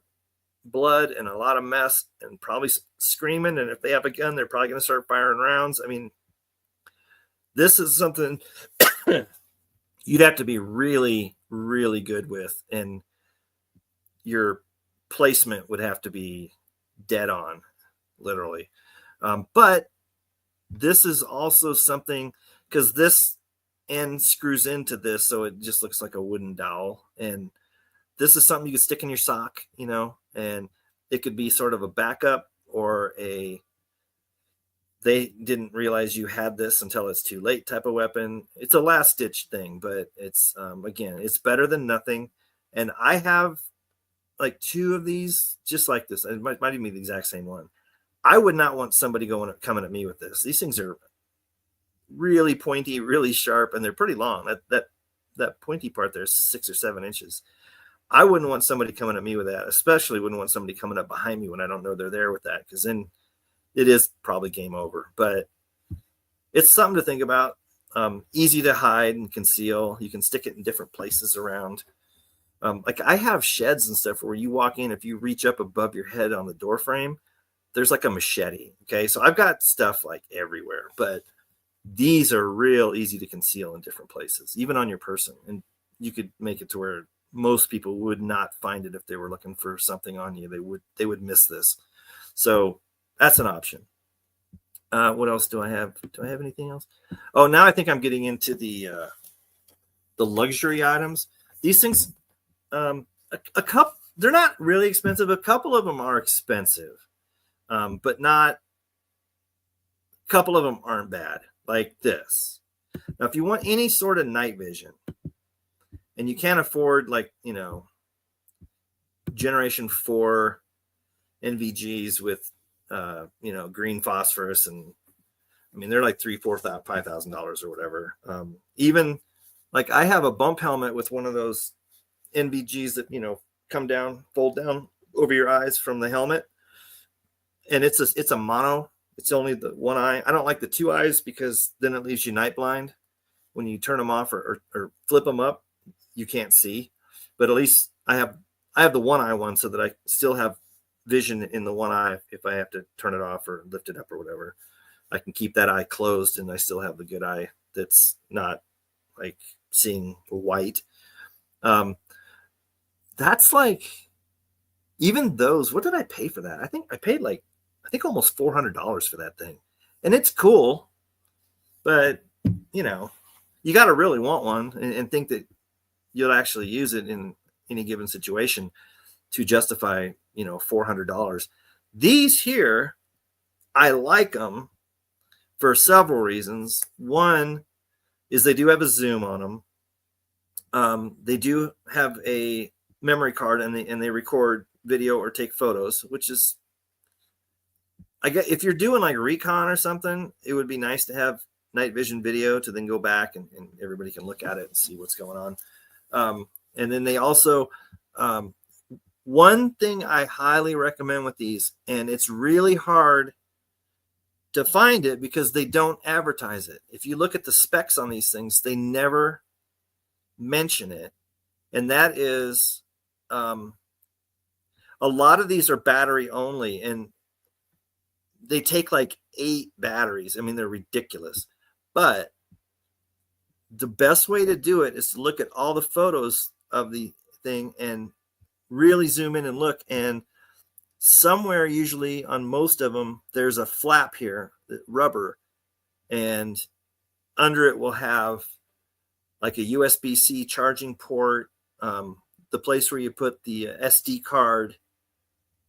blood and a lot of mess and probably screaming. And if they have a gun, they're probably going to start firing rounds. I mean, this is something you'd have to be really, really good with. And your placement would have to be dead on, literally. But this is also something, because this end screws into this, so it just looks like a wooden dowel. And this is something you could stick in your sock, and it could be sort of a backup or they didn't realize you had this until it's too late type of weapon. It's a last ditch thing, but it's, again, it's better than nothing. And I have like 2 of these just like this. It might even be the exact same one. I would not want somebody coming at me with this. These things are really pointy, really sharp, and they're pretty long. That pointy part there is 6 or 7 inches. I wouldn't want somebody coming at me with that, especially wouldn't want somebody coming up behind me when I don't know they're there with that, because then it is probably game over. But it's something to think about. Easy to hide and conceal. You can stick it in different places around. Like I have sheds and stuff where you walk in, if you reach up above your head on the door frame, there's like a machete. Okay. So I've got stuff like everywhere, but these are real easy to conceal in different places, even on your person. And you could make it to where most people would not find it if they were looking for something on you. They would miss this. So that's an option. What else do I have? Do I have anything else? Oh, now I think I'm getting into the luxury items. These things, a couple, they're not really expensive. A couple of them are expensive, but not, a couple of them aren't bad, like this. Now, if you want any sort of night vision and you can't afford like, generation 4 NVGs with, green phosphorus, and I mean, they're like $3,000, $4,000, $5,000 or whatever. Even like I have a bump helmet with one of those NVGs that, come down, fold down over your eyes from the helmet. And it's a mono. It's only the one eye. I don't like the 2 eyes because then it leaves you night blind. When you turn them off or flip them up, you can't see. But at least I have the 1 eye one so that I still have vision in the 1 eye. If I have to turn it off or lift it up or whatever, I can keep that eye closed and I still have the good eye that's not like seeing white. That's like, even those, what did I pay for that? I think I paid almost $400 for that thing. And it's cool, but you got to really want one and think that you'll actually use it in any given situation to justify, $400. These here, I like them for several reasons. One is they do have a zoom on them. They do have a memory card and they record video or take photos, which is, I guess, if you're doing like recon or something, it would be nice to have night vision video to then go back and everybody can look at it and see what's going on. And then they also, one thing I highly recommend with these, and it's really hard to find it because they don't advertise it. If you look at the specs on these things, they never mention it. And that is, a lot of these are battery only, and they take like 8 batteries. I mean, they're ridiculous. But the best way to do it is to look at all the photos of the thing and really zoom in and look. And somewhere, usually on most of them, there's a flap here, rubber, and under it will have like a USB-C charging port, the place where you put the SD card,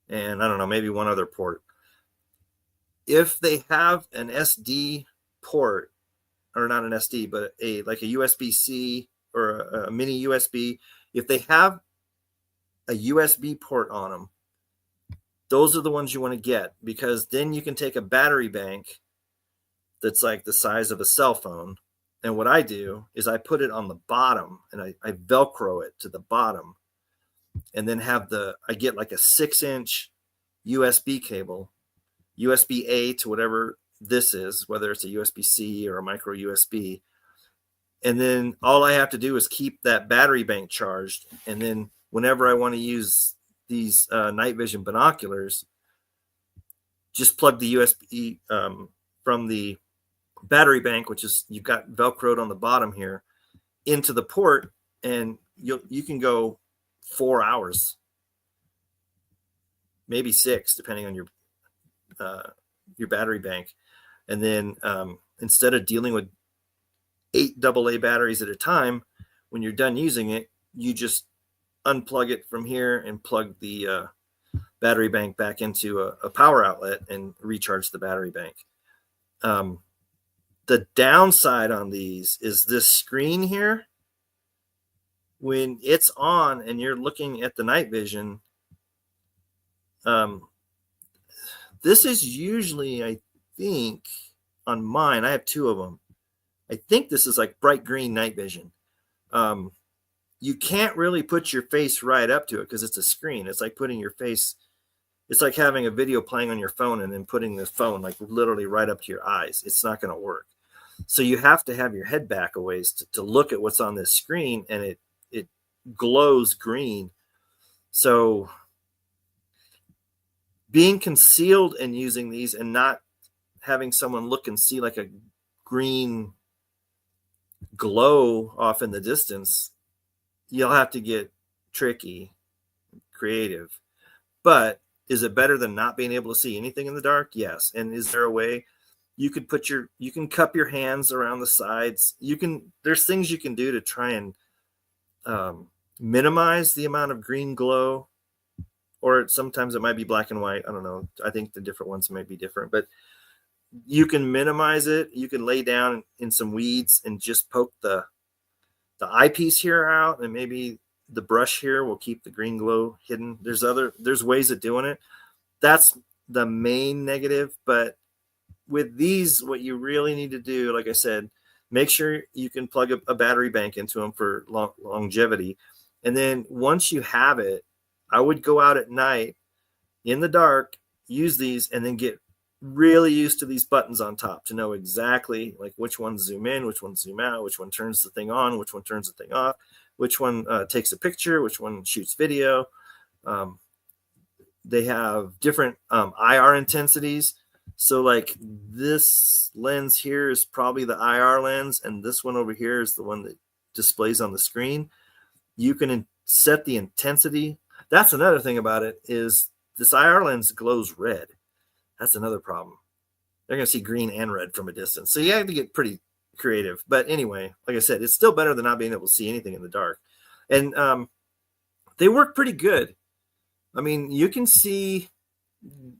and I don't know, maybe one other port. If they have an SD port, or not an SD, but like a USB-C or a mini USB, if they have a USB port on them, those are the ones you want to get, because then you can take a battery bank that's like the size of a cell phone. And what I do is I put it on the bottom and I Velcro it to the bottom, and then I get like a 6-inch USB cable, USB-A to whatever this is, whether it's a USB-C or a micro USB. And then all I have to do is keep that battery bank charged. And then whenever I want to use these night vision binoculars, just plug the USB from the battery bank, which is you've got Velcroed on the bottom here, into the port, and you can go 4 hours, maybe 6, depending on your battery bank. And then instead of dealing with 8 AA batteries at a time, when you're done using it, you just unplug it from here and plug the battery bank back into a power outlet and recharge the battery bank. The downside on these is this screen here. When it's on and you're looking at the night vision, this is usually, I think, on mine, I have 2 of them. I think this is like bright green night vision. You can't really put your face right up to it because it's a screen. It's like putting your face, it's like having a video playing on your phone and then putting the phone like literally right up to your eyes. It's not going to work. So you have to have your head back a ways to look at what's on this screen, and it glows green. So being concealed and using these and not having someone look and see like a green glow off in the distance, you'll have to get tricky, creative. But is it better than not being able to see anything in the dark? Yes. And is there a way you could you can cup your hands around the sides? There's things you can do to try and minimize the amount of green glow, or sometimes it might be black and white. I don't know. I think the different ones might be different, but you can minimize it. You can lay down in some weeds and just poke the eyepiece here out, and maybe the brush here will keep the green glow hidden. There's ways of doing it. That's the main negative. But with these, what you really need to do, like I said, make sure you can plug a battery bank into them for longevity. And then once you have it, I would go out at night in the dark, use these, and then get really used to these buttons on top to know exactly like which one zoom in, which one zoom out, which one turns the thing on, which one turns the thing off, which one takes a picture, which one shoots video. They have different IR intensities. So like this lens here is probably the IR lens, and this one over here is the one that displays on the screen. You can set the intensity. That's another thing about it, is this IR lens glows red. That's another problem. They're going to see green and red from a distance. So you have to get pretty creative. But anyway, like I said, it's still better than not being able to see anything in the dark. And they work pretty good. I mean, you can see,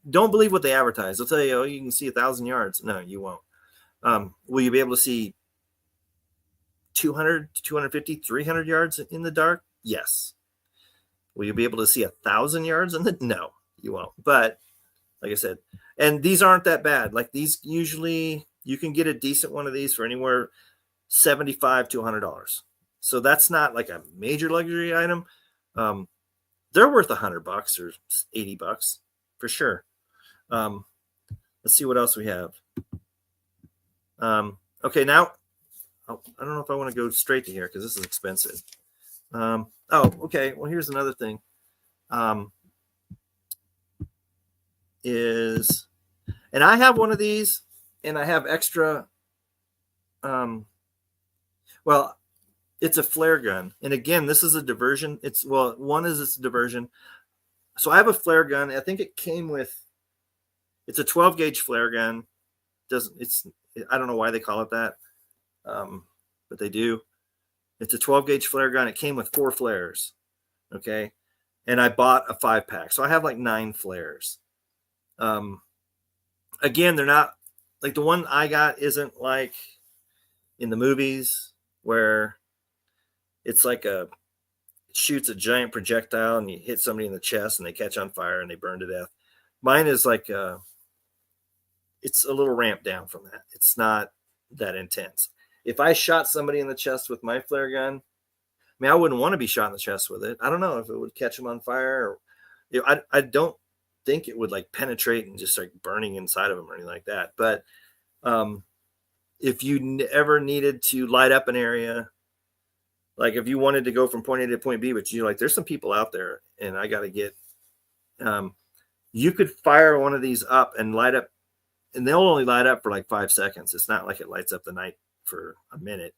don't believe what they advertise. They'll tell you, oh, you can see 1,000 yards. No, you won't. Will you be able to see 200, 250, 300 yards in the dark? Yes. Will you be able to see 1,000 yards in the? No, you won't. But like I said, and these aren't that bad. Like these, usually You can get a decent one of these for anywhere $75 to $100. So that's not like a major luxury item. They're worth $100 or $80 for sure. Let's see what else we have. Okay, now I don't know if I want to go straight to here because this is expensive. Okay. Well, here's another thing. And I have one of these, and I have extra. Well, it's a flare gun, and again, this is a diversion. It's a diversion. So I have a flare gun. I think it came with. It's a 12 gauge flare gun. I don't know why they call it that, but they do. It's a 12 gauge flare gun. It came with 4 flares. Okay. And I bought a 5-pack. So I have like 9 flares. Again, they're not like the one I got isn't like in the movies where it's like it shoots a giant projectile and you hit somebody in the chest and they catch on fire and they burn to death. Mine is like, it's a little ramped down from that. It's not that intense. If I shot somebody in the chest with my flare gun, I mean, I wouldn't want to be shot in the chest with it. I don't know if it would catch them on fire, or I don't think it would like penetrate and just like burning inside of them or anything like that. But if you ever needed to light up an area, like if you wanted to go from point A to point B, but you're like, there's some people out there and I got to get, you could fire one of these up and light up, and they'll only light up for like 5 seconds. It's not like it lights up the night for a minute.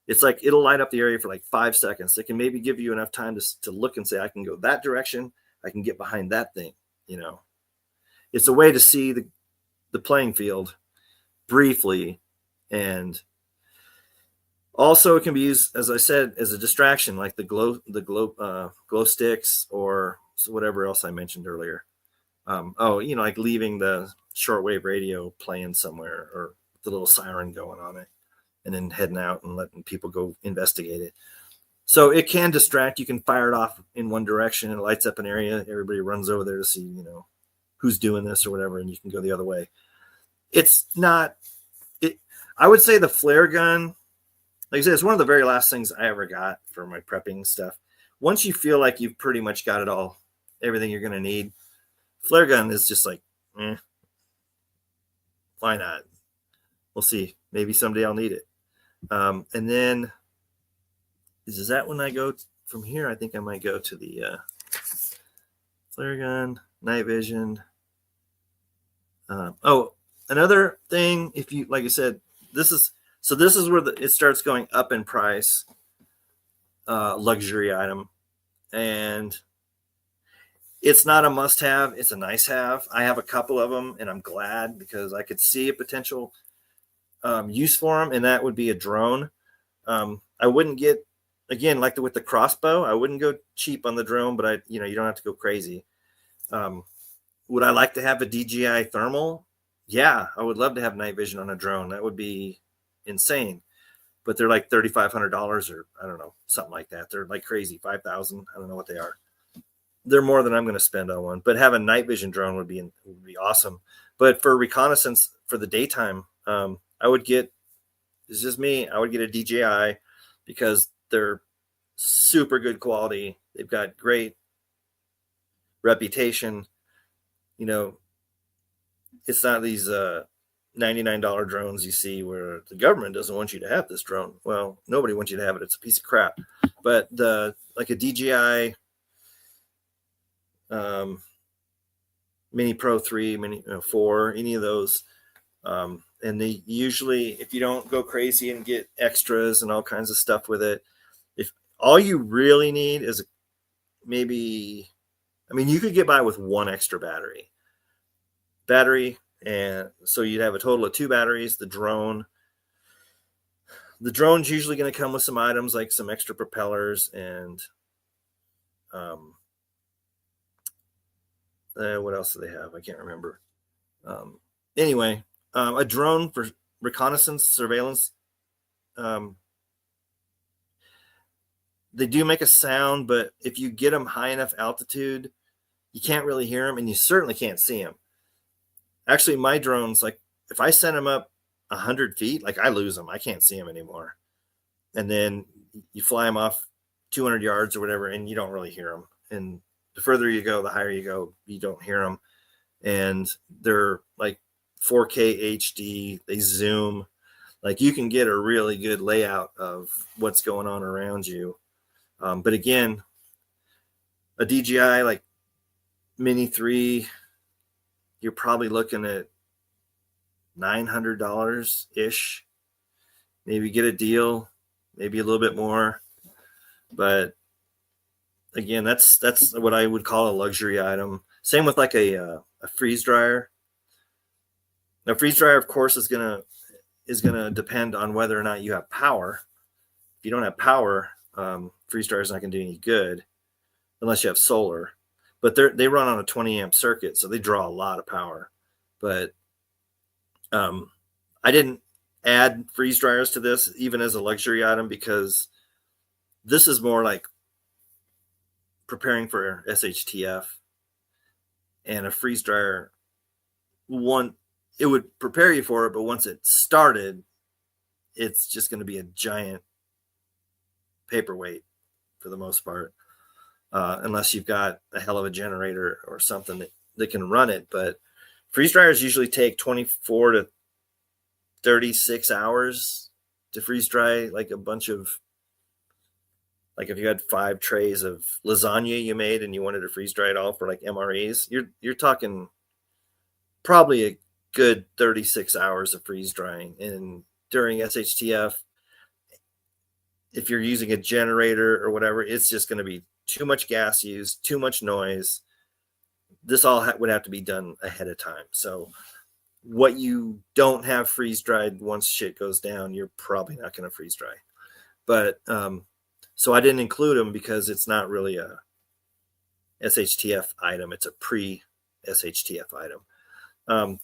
It's like it'll light up the area for like 5 seconds. It can maybe give you enough time to look and say, I can go that direction. I can get behind that thing. It's a way to see the playing field briefly. And also it can be used, as I said, as a distraction, like the glow sticks or whatever else I mentioned earlier. Like leaving the shortwave radio playing somewhere or the little siren going on it and then heading out and letting people go investigate it. So it can distract. You can fire it off in one direction and it lights up an area. Everybody runs over there to see, who's doing this or whatever, and you can go the other way. It's not, I would say the flare gun, like I said, it's one of the very last things I ever got for my prepping stuff. Once you feel like you've pretty much got it all, everything you're going to need, flare gun is just like, why not? We'll see. Maybe someday I'll need it. And then is that when I go from here? I think I might go to the flare gun, night vision. Another thing, if you, like I said, this is where it starts going up in price, luxury item. And it's not a must have. It's a nice have. I have a couple of them and I'm glad because I could see a potential use for them. And that would be a drone. I wouldn't get, again, like with the crossbow, I wouldn't go cheap on the drone, but you don't have to go crazy. Would I like to have a DJI thermal? Yeah, I would love to have night vision on a drone. That would be insane. But they're like $3,500 or I don't know, something like that. They're like crazy, 5,000. I don't know what they are. They're more than I'm going to spend on one. But have a night vision drone would be awesome. But for reconnaissance for the daytime, I would get, it's just me, I would get a DJI because they're super good quality. They've got great reputation. It's not these $99 drones you see where the government doesn't want you to have this drone. Well, nobody wants you to have it. It's a piece of crap. But like a DJI Mini Pro 3, Mini 4, any of those. And they usually, if you don't go crazy and get extras and all kinds of stuff with it, if all you really need is maybe, you could get by with one extra battery, and so you'd have a total of 2 batteries. The drone's usually going to come with some items like some extra propellers and what else do they have? I can't remember. Anyway, a drone for reconnaissance, surveillance. They do make a sound, but if you get them high enough altitude, you can't really hear them, and you certainly can't see them. Actually, my drones, like if I send them up 100 feet, like I lose them. I can't see them anymore. And then you fly them off 200 yards or whatever, and you don't really hear them. And the further you go, the higher you go, you don't hear them. And they're like 4K HD. They zoom. Like you can get a really good layout of what's going on around you. But again, a DJI like Mini 3, you're probably looking at $900 ish. Maybe get a deal, maybe a little bit more. But again, that's what I would call a luxury item. Same with like a freeze dryer. Now, freeze dryer, of course, is gonna depend on whether or not you have power. If you don't have power, freeze dryer is not gonna do any good unless you have solar. But they run on a 20 amp circuit, so they draw a lot of power. But I didn't add freeze dryers to this even as a luxury item because this is more like preparing for SHTF, and a freeze dryer, it would prepare you for it, but once it started, it's just going to be a giant paperweight for the most part, unless you've got a hell of a generator or something that can run it. But freeze dryers usually take 24 to 36 hours to freeze dry, like a bunch of, like if you had 5 trays of lasagna you made and you wanted to freeze dry it all for like MREs, you're talking probably a good 36 hours of freeze drying. And during SHTF, if you're using a generator or whatever, it's just going to be too much gas used, too much noise. This all would have to be done ahead of time. So what you don't have freeze dried once shit goes down, you're probably not going to freeze dry. But so I didn't include them because it's not really a SHTF item. It's a pre-SHTF item.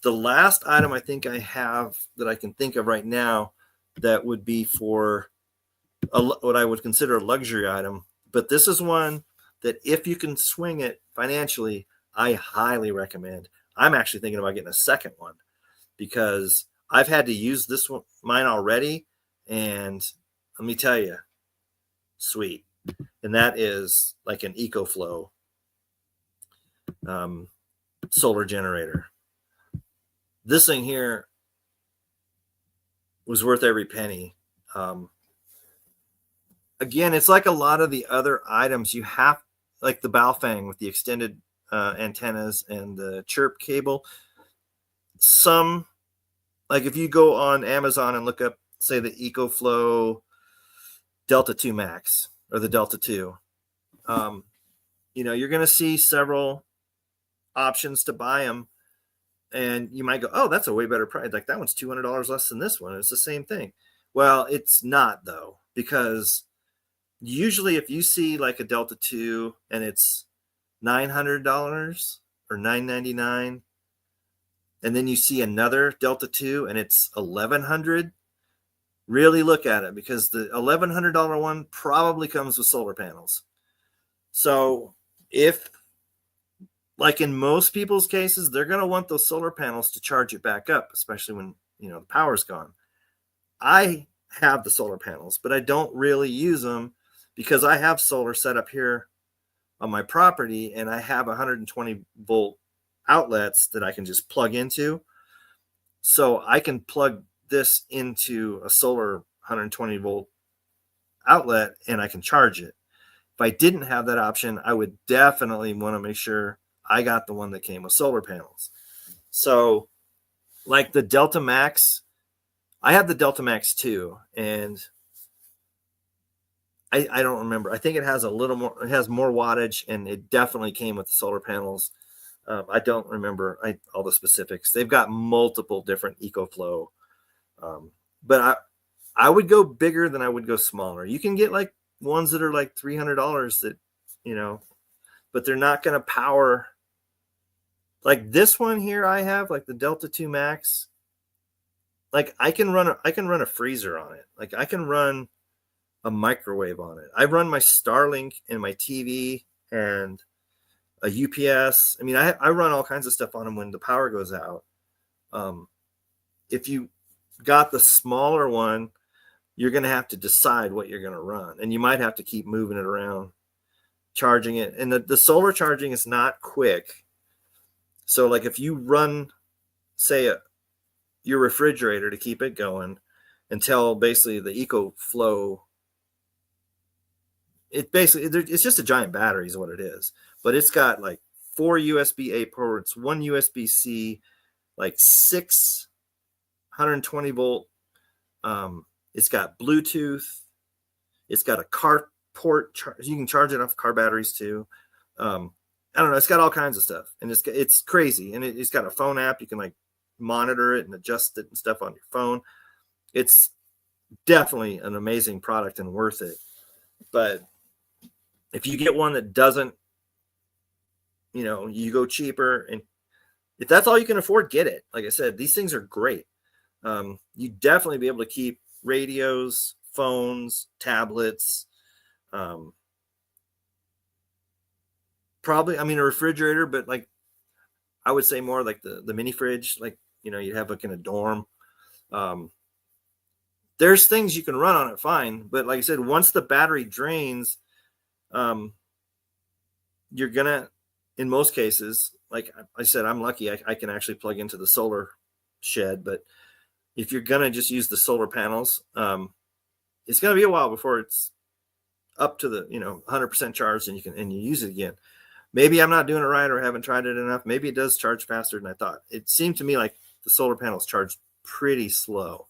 The last item I think I have that I can think of right now that would be for what I would consider a luxury item. But this is one that if you can swing it financially, I highly recommend. I'm actually thinking about getting a second one because I've had to use this one, mine already. And let me tell you, sweet. And that is like an EcoFlow solar generator. This thing here was worth every penny. Again, it's like a lot of the other items you have, like the Baofeng with the extended antennas and the chirp cable. Some, like if you go on Amazon and look up, say, the EcoFlow Delta 2 Max or the Delta 2, you're going to see several options to buy them. And you might go, oh, that's a way better price. Like that one's $200 less than this one. It's the same thing. Well, it's not though, because usually if you see like a Delta 2 and it's $900 or $999, and then you see another Delta 2 and it's $1,100, really look at it because the $1,100 one probably comes with solar panels. So if, like in most people's cases, they're going to want those solar panels to charge it back up, especially when, the power's gone. I have the solar panels, but I don't really use them because I have solar set up here on my property and I have 120 volt outlets that I can just plug into. So I can plug this into a solar 120 volt outlet and I can charge it. If I didn't have that option, I would definitely want to make sure I got the one that came with solar panels. So like the Delta Max, I have the Delta Max 2, and I don't remember. I think it has it has more wattage, and it definitely came with the solar panels. I don't remember all the specifics. They've got multiple different EcoFlow. But I would go bigger than I would go smaller. You can get like ones that are like $300 that, but they're not going to power. Like this one here I have, like the Delta 2 Max, like I can run a freezer on it. Like I can run a microwave on it. I run my Starlink and my TV and a UPS. I mean, I run all kinds of stuff on them when the power goes out. If you got the smaller one, you're going to have to decide what you're going to run, and you might have to keep moving it around, charging it. And the solar charging is not quick. So like if you run, say, your refrigerator to keep it going until basically the EcoFlow, it's just a giant battery is what it is, but it's got like 4 USB-A ports, 1 USB-C, like 620 volt. It's got Bluetooth. It's got a car port. You can charge it off car batteries too. I don't know. It's got all kinds of stuff, and it's crazy. And it's got a phone app. You can like monitor it and adjust it and stuff on your phone. It's definitely an amazing product and worth it. But if you get one that doesn't, you go cheaper, and if that's all you can afford, get it. Like I said, these things are great. You definitely be able to keep radios, phones, tablets, probably, a refrigerator, but like I would say more like the mini fridge, like, you'd have like in a dorm. There's things you can run on it fine, but like I said, once the battery drains, you're gonna, in most cases, like I said, I'm lucky I can actually plug into the solar shed, but if you're gonna just use the solar panels, it's gonna be a while before it's up to the 100% charged and you use it again. Maybe I'm not doing it right or haven't tried it enough. Maybe it does charge faster than I thought. It seemed to me like the solar panels charged pretty slow,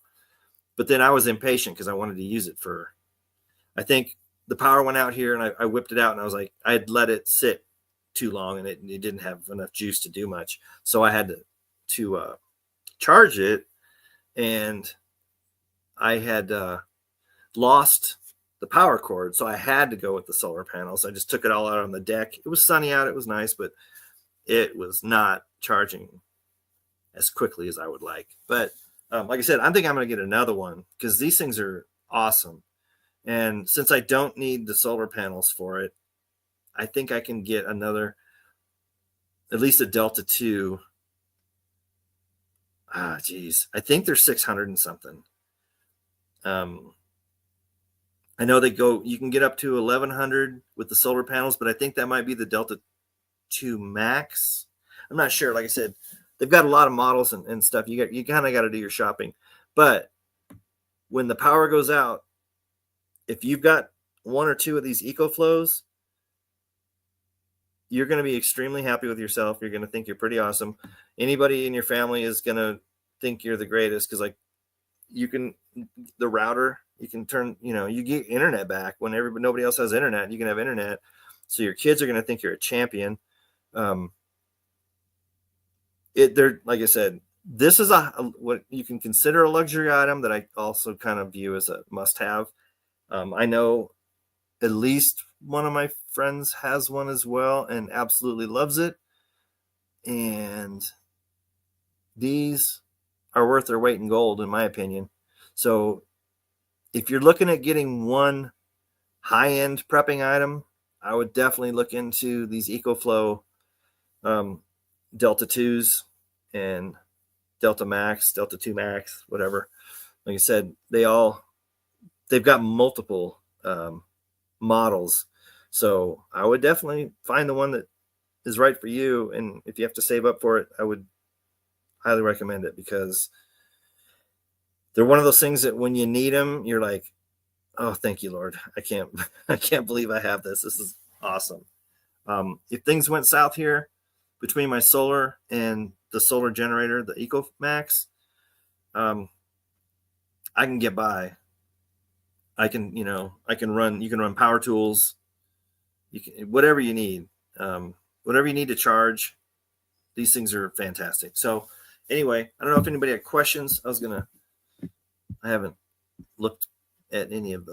but then I was impatient because I wanted to use it for, I think the power went out here and I whipped it out and I was like, I had let it sit too long and it didn't have enough juice to do much. So I had to charge it, and I had lost the power cord. So I had to go with the solar panels. I just took it all out on the deck. It was sunny out. It was nice, but it was not charging as quickly as I would like. But like I said, I think I'm going to get another one because these things are awesome. And since I don't need the solar panels for it, I think I can get another, at least a Delta 2. I think they're 600 and something. I know you can get up to 1100 with the solar panels, but I think that might be the Delta 2 Max. I'm not sure. Like I said, they've got a lot of models and stuff. You kind of got to do your shopping. But when the power goes out, if you've got 1 or 2 of these EcoFlows, you're going to be extremely happy with yourself. You're going to think you're pretty awesome. Anybody in your family is going to think you're the greatest because, like, the router, you can turn, you get internet back when nobody else has internet. You can have internet. So your kids are going to think you're a champion. Like I said, this is what you can consider a luxury item that I also kind of view as a must-have. I know at least one of my friends has one as well and absolutely loves it. And these are worth their weight in gold, in my opinion. So if you're looking at getting one high-end prepping item, I would definitely look into these EcoFlow Delta 2s and Delta Max, Delta 2 Max, whatever. Like I said, they've got multiple models. So I would definitely find the one that is right for you. And if you have to save up for it, I would highly recommend it because they're one of those things that when you need them, you're like, oh, thank you, Lord. I can't believe I have this. This is awesome. If things went south here between my solar and the solar generator, the EcoMax, I can get by. I can run, you can run power tools, whatever you need to charge. These things are fantastic. So anyway, I don't know if anybody had questions. I haven't looked at any of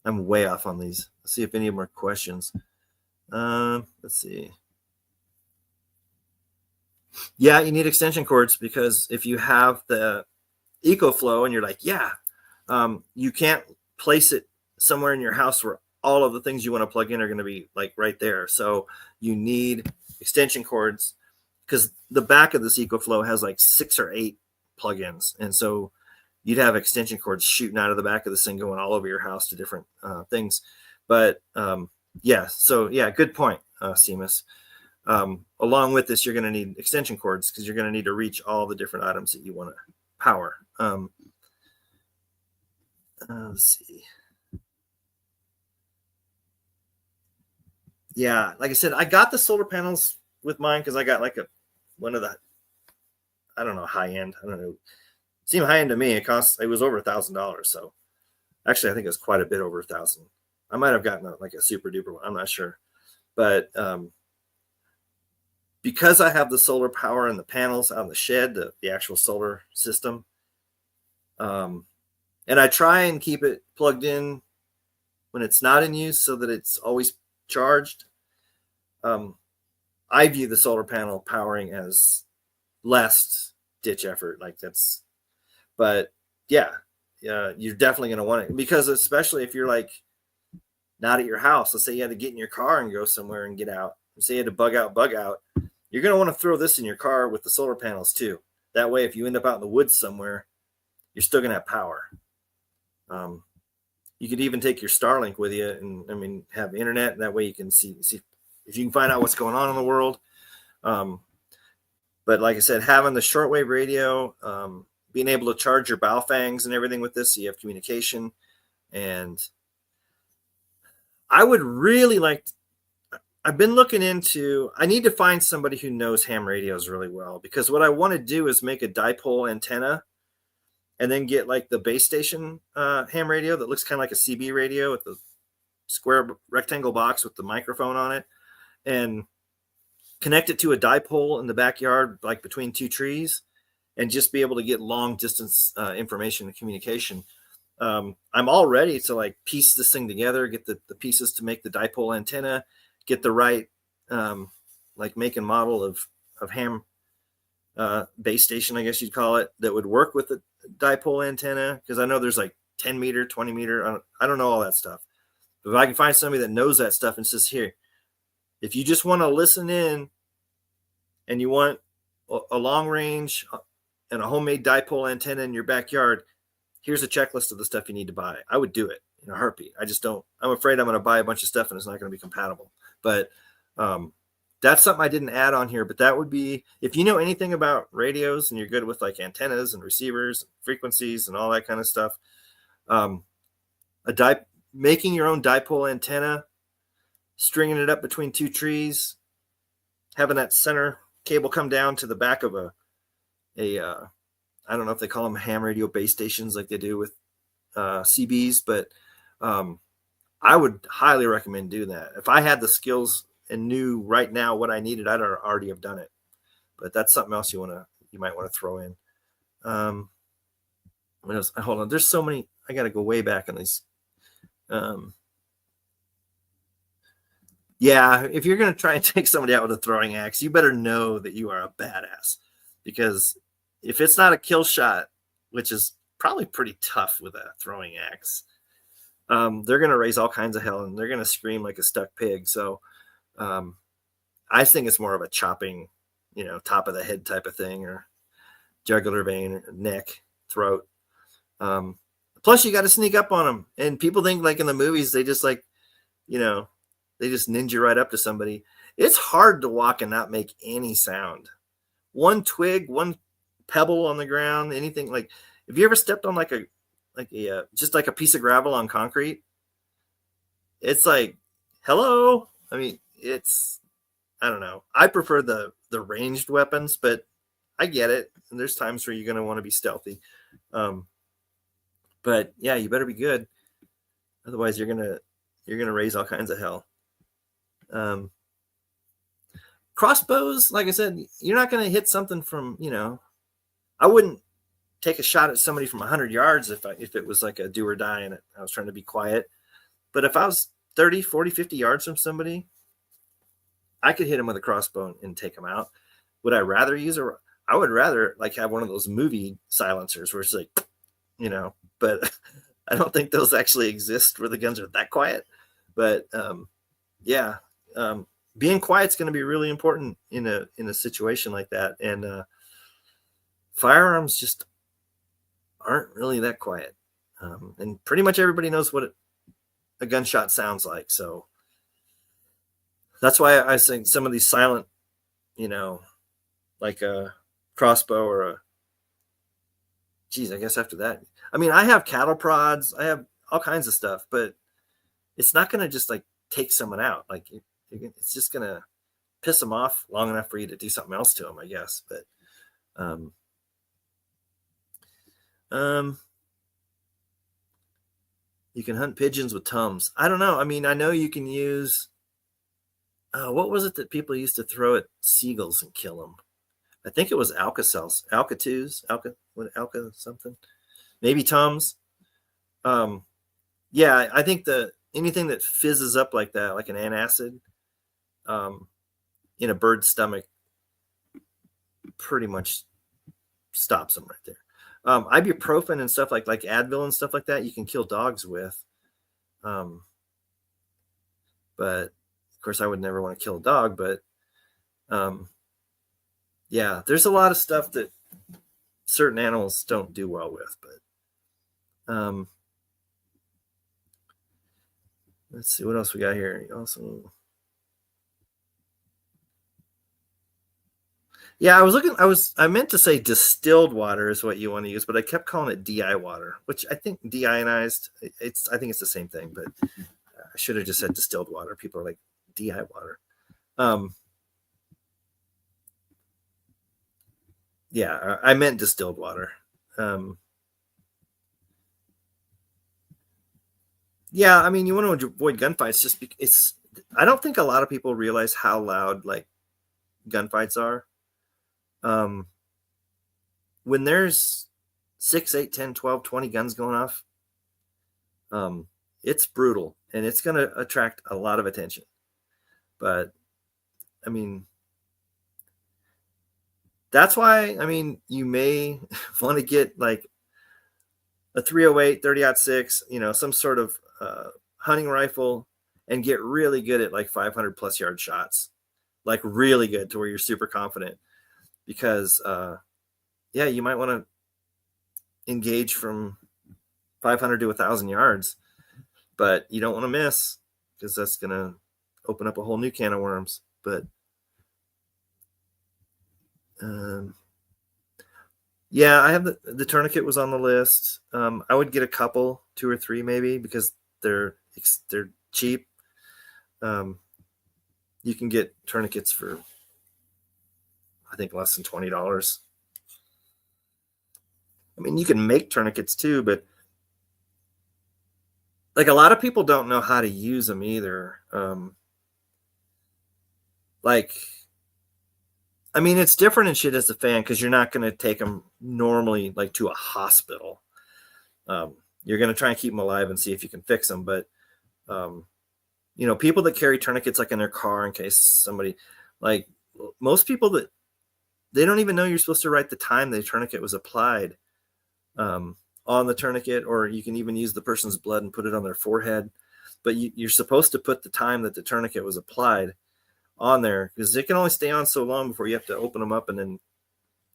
I'm way off on these. Let's see if any of them are questions. Let's see. Yeah, you need extension cords because if you have the EcoFlow and you're like, you can't place it somewhere in your house where all of the things you want to plug in are going to be like right there. So you need extension cords because the back of this EcoFlow has like 6 or 8 plugins, and so you'd have extension cords shooting out of the back of this thing going all over your house to different things. But good point, Seamus. Along with this, you're going to need extension cords because you're going to need to reach all the different items that you want to power. Let's see. Yeah, like I said, I got the solar panels with mine because I got like one of the, I don't know, high end. I don't know. It seemed high end to me. It was over $1,000. So actually, I think it was quite a bit over $1,000. I might have gotten like a super duper one. I'm not sure. But because I have the solar power and the panels out in the shed, the actual solar system, and I try and keep it plugged in when it's not in use so that it's always charged. I view the solar panel powering as less ditch effort. But you're definitely going to want it, because especially if you're like not at your house, let's say you had to get in your car and go somewhere and get out, say you had to bug out, you're going to want to throw this in your car with the solar panels too. That way, if you end up out in the woods somewhere, you're still going to have power. You could even take your Starlink with you and have internet. And that way you can see if you can find out what's going on in the world. But like I said, having the shortwave radio, being able to charge your bow fangs and everything with this, so you have communication. And I would really I've been looking into, I need to find somebody who knows ham radios really well, because what I want to do is make a dipole antenna and then get like the base station ham radio that looks kind of like a CB radio with the square rectangle box with the microphone on it, and connect it to a dipole in the backyard, like between 2 trees, and just be able to get long distance information and communication. I'm all ready to like piece this thing together, get the pieces to make the dipole antenna, get the right like make and model of ham base station, I guess you'd call it, that would work with the dipole antenna, because I know there's like 10 meter, 20 meter. I don't know all that stuff. But if I can find somebody that knows that stuff and says, here, if you just want to listen in and you want a long range and a homemade dipole antenna in your backyard, here's a checklist of the stuff you need to buy. I would do it in a heartbeat. I'm afraid I'm going to buy a bunch of stuff and it's not going to be compatible. But that's something I didn't add on here, but that would be, if you know anything about radios and you're good with like antennas and receivers, frequencies and all that kind of stuff, making your own dipole antenna, stringing it up between 2 trees, having that center cable come down to the back of a I don't know if they call them ham radio base stations like they do with CBs, but I would highly recommend doing that. If I had the skills and knew right now what I needed, I'd already have done it. But that's something else you might want to throw in. What else? Hold on. There's so many. I got to go way back on these. If you're going to try and take somebody out with a throwing axe, you better know that you are a badass, because if it's not a kill shot, which is probably pretty tough with a throwing axe, they're going to raise all kinds of hell and they're going to scream like a stuck pig. So I think it's more of a chopping, top of the head type of thing, or jugular vein, or neck, throat. Plus you got to sneak up on them, and people think like in the movies, they just like, they just ninja right up to somebody. It's hard to walk and not make any sound. One twig, one pebble on the ground, anything. Like, have you ever stepped on just like a piece of gravel on concrete? It's like, hello. I mean, I don't know. I prefer the ranged weapons, but I get it. And there's times where you're going to want to be stealthy. But yeah, you better be good. Otherwise you're going to raise all kinds of hell. Crossbows, like I said, you're not going to hit something from, I wouldn't take a shot at somebody from 100 yards if it was like a do or die and I was trying to be quiet. But if I was 30, 40, 50 yards from somebody, I could hit them with a crossbow and take them out. Would I rather I would rather like have one of those movie silencers where it's like, but I don't think those actually exist where the guns are that quiet. But being quiet is going to be really important in a situation like that. And firearms just aren't really that quiet. And pretty much everybody knows what a gunshot sounds like. So that's why I think some of these silent, like a crossbow or I guess after that, I mean, I have cattle prods, I have all kinds of stuff, but it's not going to just like take someone out. Like it's just going to piss them off long enough for you to do something else to them, I guess. But, you can hunt pigeons with Tums. I don't know. I mean, I know you can use, what was it that people used to throw at seagulls and kill them? I think it was Alka cells, Alka 2s, Alka something, maybe Tums. Yeah, I think anything that fizzes up like that, like an antacid, in a bird's stomach, pretty much stops them right there. Ibuprofen and stuff like Advil and stuff like that, you can kill dogs with. But of course, I would never want to kill a dog. But yeah, there's a lot of stuff that certain animals don't do well with. But let's see what else we got here. Also, yeah, I meant to say distilled water is what you want to use, but I kept calling it DI water, which I think deionized. I think it's the same thing, but I should have just said distilled water. People are like DI water. Yeah, I meant distilled water. Yeah, I mean, you want to avoid gunfights just because I don't think a lot of people realize how loud like gunfights are. When there's 6, 8, 10, 12, 20 guns going off, it's brutal and it's going to attract a lot of attention. But I mean, that's why, I mean, you may want to get like a 308, 30-06, some sort of hunting rifle and get really good at like 500 plus yard shots, like really good to where you're super confident. Because, yeah, you might want to engage from 500 to 1,000 yards, but you don't want to miss because that's going to open up a whole new can of worms. But, yeah, I have the tourniquet was on the list. I would get a couple, 2 or 3 maybe, because they're cheap. You can get tourniquets for, I think, less than $20. I mean, you can make tourniquets too, but like a lot of people don't know how to use them either. I mean, it's different in shit as a fan because you're not going to take them normally like to a hospital. You're going to try and keep them alive and see if you can fix them. But, people that carry tourniquets like in their car in case somebody, like most people that they don't even know you're supposed to write the time the tourniquet was applied on the tourniquet, or you can even use the person's blood and put it on their forehead. But you're supposed to put the time that the tourniquet was applied on there because it can only stay on so long before you have to open them up and then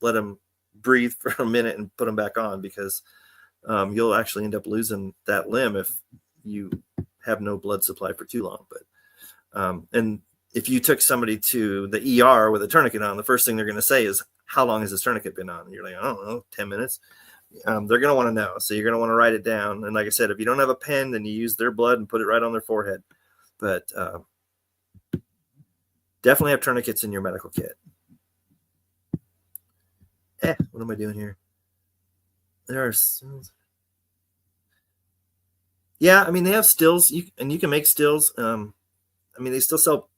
let them breathe for a minute and put them back on, because you'll actually end up losing that limb if you have no blood supply for too long. But and if you took somebody to the ER with a tourniquet on, the first thing they're going to say is, how long has this tourniquet been on? And you're like, I don't know, 10 minutes. They're going to want to know. So you're going to want to write it down. And like I said, if you don't have a pen, then you use their blood and put it right on their forehead. But definitely have tourniquets in your medical kit. What am I doing here? There are stills. Yeah, I mean, they have stills, and you can make stills. I mean, they still sell.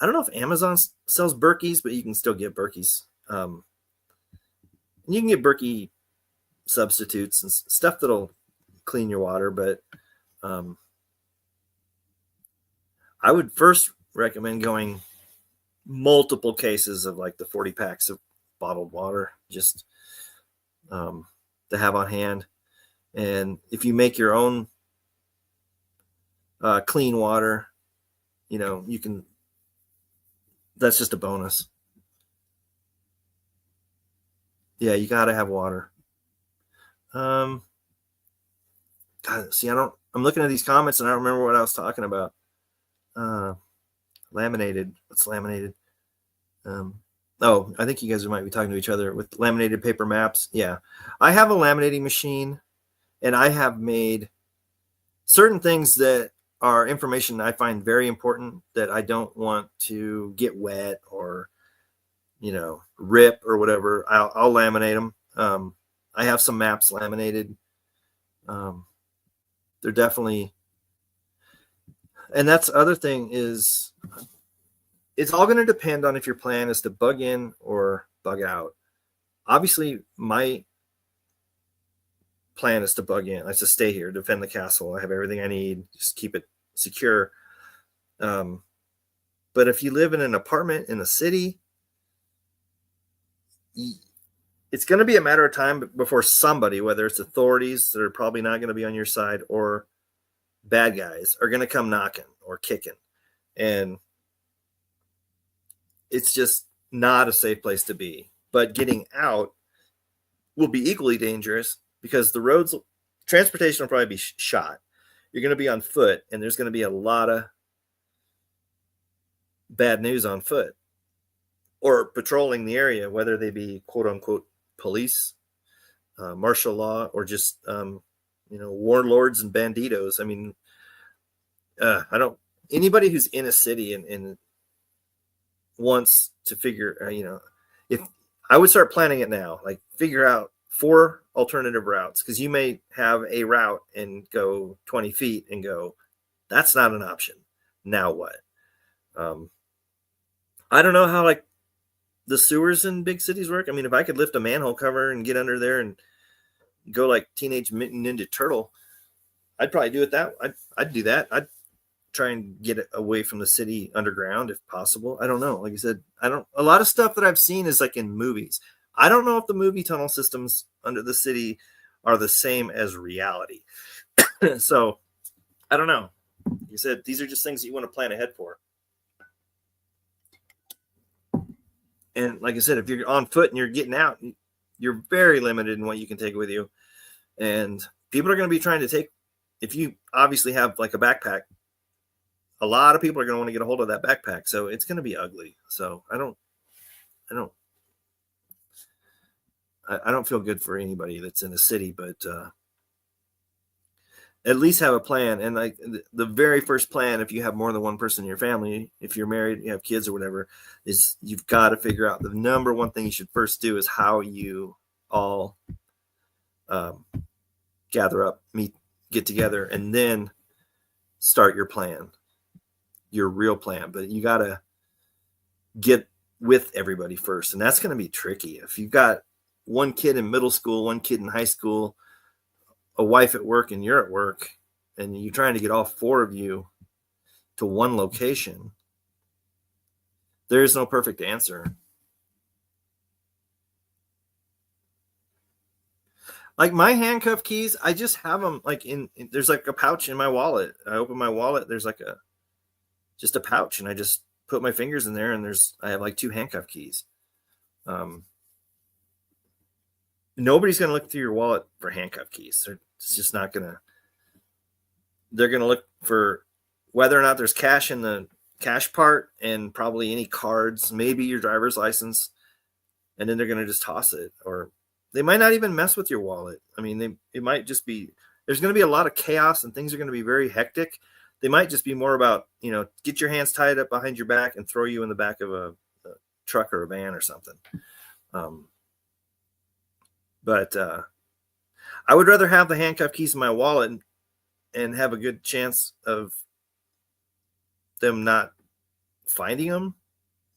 I don't know if Amazon sells Berkeys, but you can still get Berkeys. And you can get Berkey substitutes and stuff that'll clean your water. But I would first recommend going multiple cases of like the 40 packs of bottled water, just to have on hand. And if you make your own clean water, you can That's just a bonus. Yeah, you got to have water. God, see, I'm looking at these comments and I don't remember what I was talking about. Laminated. What's laminated? I think you guys might be talking to each other with laminated paper maps. Yeah, I have a laminating machine, and I have made certain things that are information I find very important that I don't want to get wet or, rip or whatever. I'll laminate them. I have some maps laminated. They're definitely, and that's the other thing is, it's all going to depend on if your plan is to bug in or bug out. Obviously, my plan is to bug in. I to stay here, defend the castle. I have everything I need, just keep it secure. But if you live in an apartment in the city, it's going to be a matter of time before somebody, whether it's authorities that are probably not going to be on your side or bad guys, are going to come knocking or kicking. And it's just not a safe place to be. But getting out will be equally dangerous because the roads, transportation will probably be shot. You're going to be on foot, and there's going to be a lot of bad news on foot or patrolling the area, whether they be quote unquote police, martial law, or just, warlords and banditos. I mean, anybody who's in a city and wants to figure, if I would start planning it now, like figure out 4 alternative routes, because you may have a route and go 20 feet and go, that's not an option. Now what? I don't know how like the sewers in big cities work. I mean, if I could lift a manhole cover and get under there and go like Teenage Mutant Ninja Turtle, I'd probably do it I'd do that. I'd try and get it away from the city underground if possible. I don't know. Like I said, a lot of stuff that I've seen is like in movies. I don't know if the movie tunnel systems under the city are the same as reality. So I don't know. You said these are just things that you want to plan ahead for. And like I said, if you're on foot and you're getting out, you're very limited in what you can take with you. And people are going to be trying to take, if you obviously have like a backpack, a lot of people are going to want to get a hold of that backpack. So it's going to be ugly. So I don't feel good for anybody that's in a city, but at least have a plan. And like the very first plan, if you have more than one person in your family, if you're married, you have kids or whatever, is you've got to figure out the number one thing you should first do is how you all gather up, meet, get together, and then start your plan, your real plan. But you got to get with everybody first. And that's going to be tricky. If you've got one kid in middle school, one kid in high school, a wife at work, and you're at work, and you're trying to get all 4 of you to one location, there's no perfect answer. Like my handcuff keys, I just have them like there's like a pouch in my wallet. I open my wallet, there's like just a pouch, and I just put my fingers in there, and I have like 2 handcuff keys. Nobody's going to look through your wallet for handcuff keys. It's just not going to. They're going to look for whether or not there's cash in the cash part, and probably any cards, maybe your driver's license, and then they're going to just toss it. Or they might not even mess with your wallet. I mean, it might just be, there's going to be a lot of chaos and things are going to be very hectic. They might just be more about, get your hands tied up behind your back and throw you in the back of a truck or a van or something. But I would rather have the handcuff keys in my wallet and have a good chance of them not finding them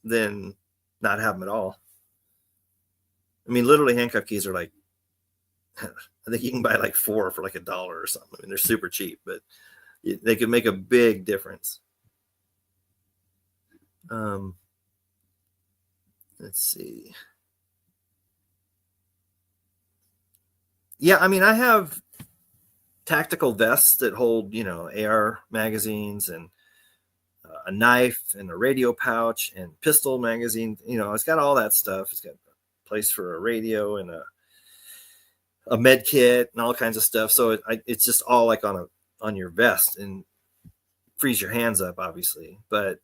than not have them at all. I mean, literally handcuff keys are like, I think you can buy like 4 for like $1 or something. I mean, they're super cheap, but they could make a big difference. Let's see. Yeah, I mean, I have tactical vests that hold, AR magazines, and a knife and a radio pouch and pistol magazine. It's got all that stuff. It's got a place for a radio and a med kit and all kinds of stuff. So it's just all like on your vest, and frees your hands up, obviously. But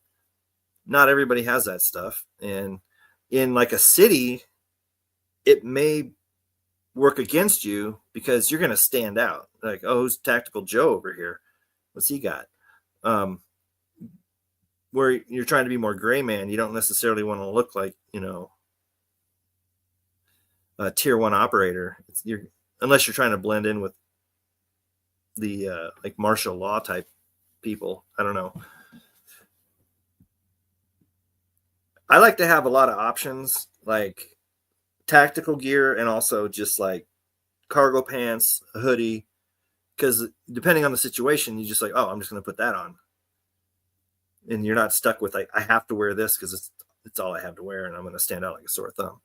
not everybody has that stuff. And in like a city, it may work against you because you're going to stand out. Like, oh, who's Tactical Joe over here? What's he got? Where you're trying to be more gray man, you don't necessarily want to look like, a tier 1 operator. Unless you're trying to blend in with the like martial law type people. I don't know. I like to have a lot of options, like tactical gear and also just like cargo pants, a hoodie, because depending on the situation, you just like, oh, I'm just going to put that on. And you're not stuck with like, I have to wear this because it's all I have to wear, and I'm going to stand out like a sore thumb.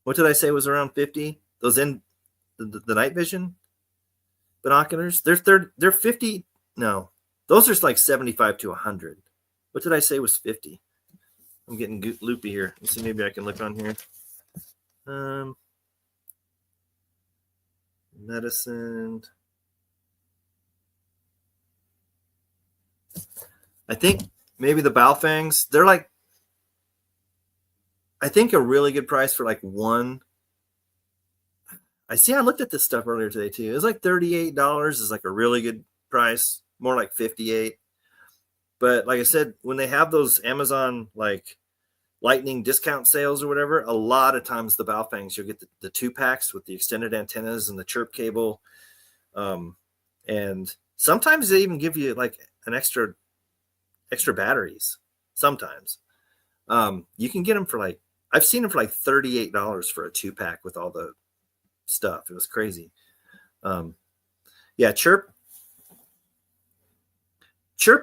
What did I say was around 50? Those in the night vision binoculars, they're 50. No, those are like 75 to 100. What did I say was 50? I'm getting loopy here. Let's see, maybe I can look on here. Medicine. I think maybe the Baofangs, they're like, I think a really good price for like one. I looked at this stuff earlier today too. It was like $38 is like a really good price, more like $58. But like I said, when they have those Amazon like lightning discount sales or whatever, a lot of times the Baofangs, you'll get the 2-packs with the extended antennas and the chirp cable. And sometimes they even give you like an extra batteries. Sometimes you can get them for like, I've seen them for like $38 for a 2-pack with all the stuff. It was crazy. Yeah, Chirp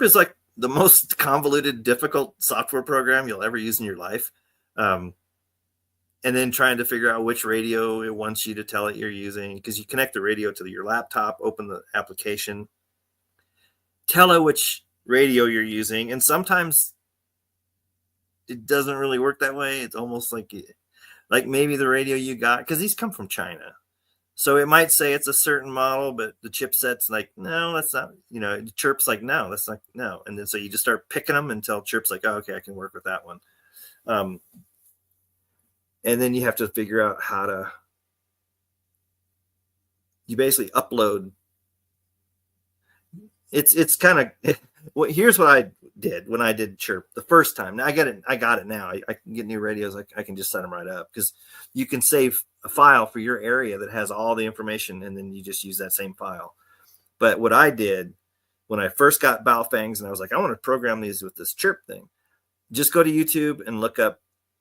is like the most convoluted, difficult software program you'll ever use in your life. And then trying to figure out which radio it wants you to tell it you're using, because you connect the radio to your laptop, open the application, tell it which radio you're using, and sometimes it doesn't really work that way. It's almost like maybe the radio you got, because these come from China, so it might say it's a certain model, but the chipset's like, no, that's not, Chirp's like, no, that's not, no. And then so you just start picking them until Chirp's like, oh, okay, I can work with that one. And then you have to figure out how to, you basically upload. It's kind of, well, here's what I did when I did Chirp the first time. Now I got it now. I can get new radios. I can just set them right up, because you can save a file for your area that has all the information, and then you just use that same file. But what I did when I first got Baofangs, and I was like, I want to program these with this Chirp thing, just go to YouTube and look up.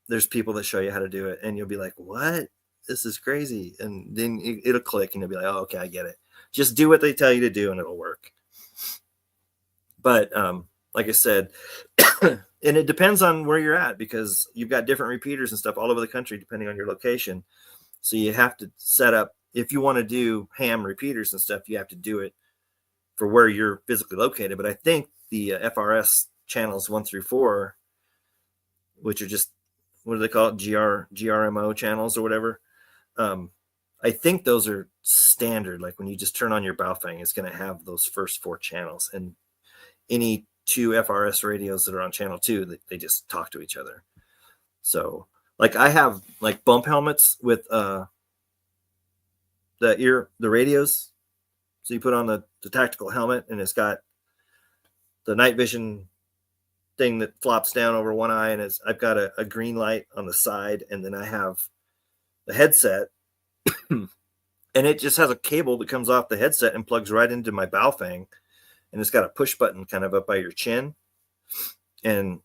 There's people that show you how to do it, and you'll be like, what? This is crazy. And then it'll click, and you'll be like, oh, okay, I get it. Just do what they tell you to do, and it'll work. But like I said, and it depends on where you're at, because you've got different repeaters and stuff all over the country, depending on your location. So you have to set up, if you want to do ham repeaters and stuff, you have to do it for where you're physically located. But I think the FRS channels 1 through 4, which are just, what do they call it? GRMO channels or whatever. I think those are standard. Like when you just turn on your Baofeng, it's going to have those first 4 channels, and any 2 FRS radios that are on channel 2, they just talk to each other. So like I have like bump helmets with the radios. So you put on the tactical helmet, and it's got the night vision thing that flops down over one eye, and I've got a green light on the side, and then I have the headset and it just has a cable that comes off the headset and plugs right into my Baofeng, and it's got a push button kind of up by your chin. And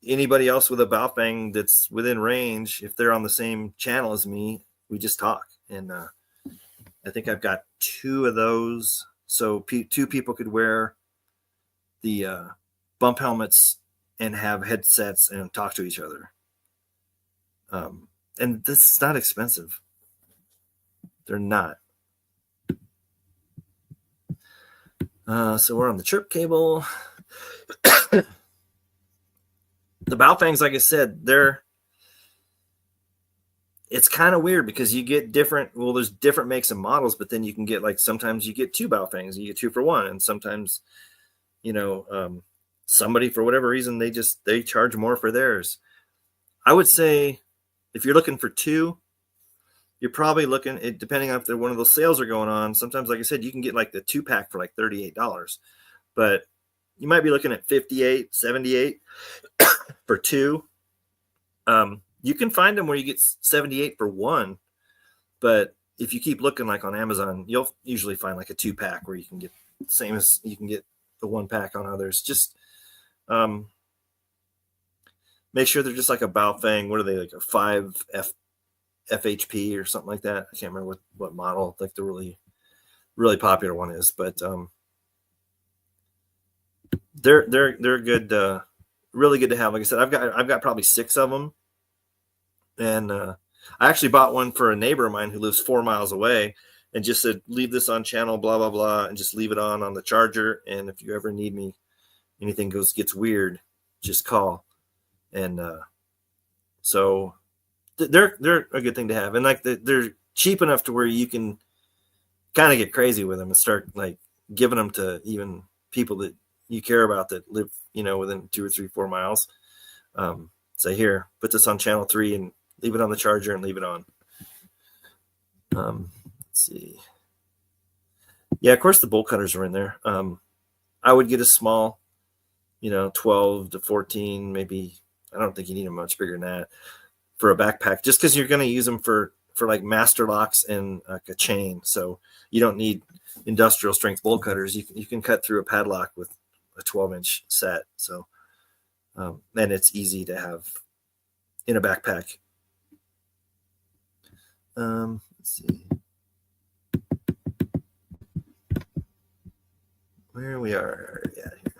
anybody else with a Baofeng that's within range, if they're on the same channel as me, we just talk. And I think I've got 2 of those, so 2 people could wear the bump helmets and have headsets and talk to each other. And this is not expensive. They're not. So we're on the chirp cable. The Baofangs, like I said, it's kind of weird because you get there's different makes and models, but then you can get sometimes you get two Baofangs, you get 2 for 1, and sometimes, somebody for whatever reason, they charge more for theirs. I would say if you're looking for 2, you're probably looking, depending on if one of those sales are going on. Sometimes, like I said, you can get the 2-pack for $38, but you might be looking at $58, $78 for 2. You can find them where you get $78 for 1, but if you keep looking on Amazon, you'll usually find a 2-pack where you can get the same as you can get the 1-pack on others. Just make sure they're just a Baofeng. What are they, a 5 FHP or something like that? I can't remember what model the really, really popular one is, but they're good, really good to have. Like I said, I've got probably 6 of them. And I actually bought one for a neighbor of mine who lives 4 miles away, and just said, leave this on channel, blah, blah, blah, and just leave it on the charger. And if you ever need me, anything gets weird, just call. And so they're a good thing to have. And they're cheap enough to where you can kind of get crazy with them and start giving them to even people that you care about that live, within 2 or 3, 4 miles. Say, here, put this on channel 3 and leave it on the charger and leave it on. Let's see. Yeah, of course the bolt cutters are in there. I would get a small, 12 to 14, maybe. I don't think you need them much bigger than that for a backpack, just because you're going to use them for master locks and a chain. So you don't need industrial strength bolt cutters. You can cut through a padlock with a 12-inch set. So, and it's easy to have in a backpack. Let's see where we are. Yeah, here.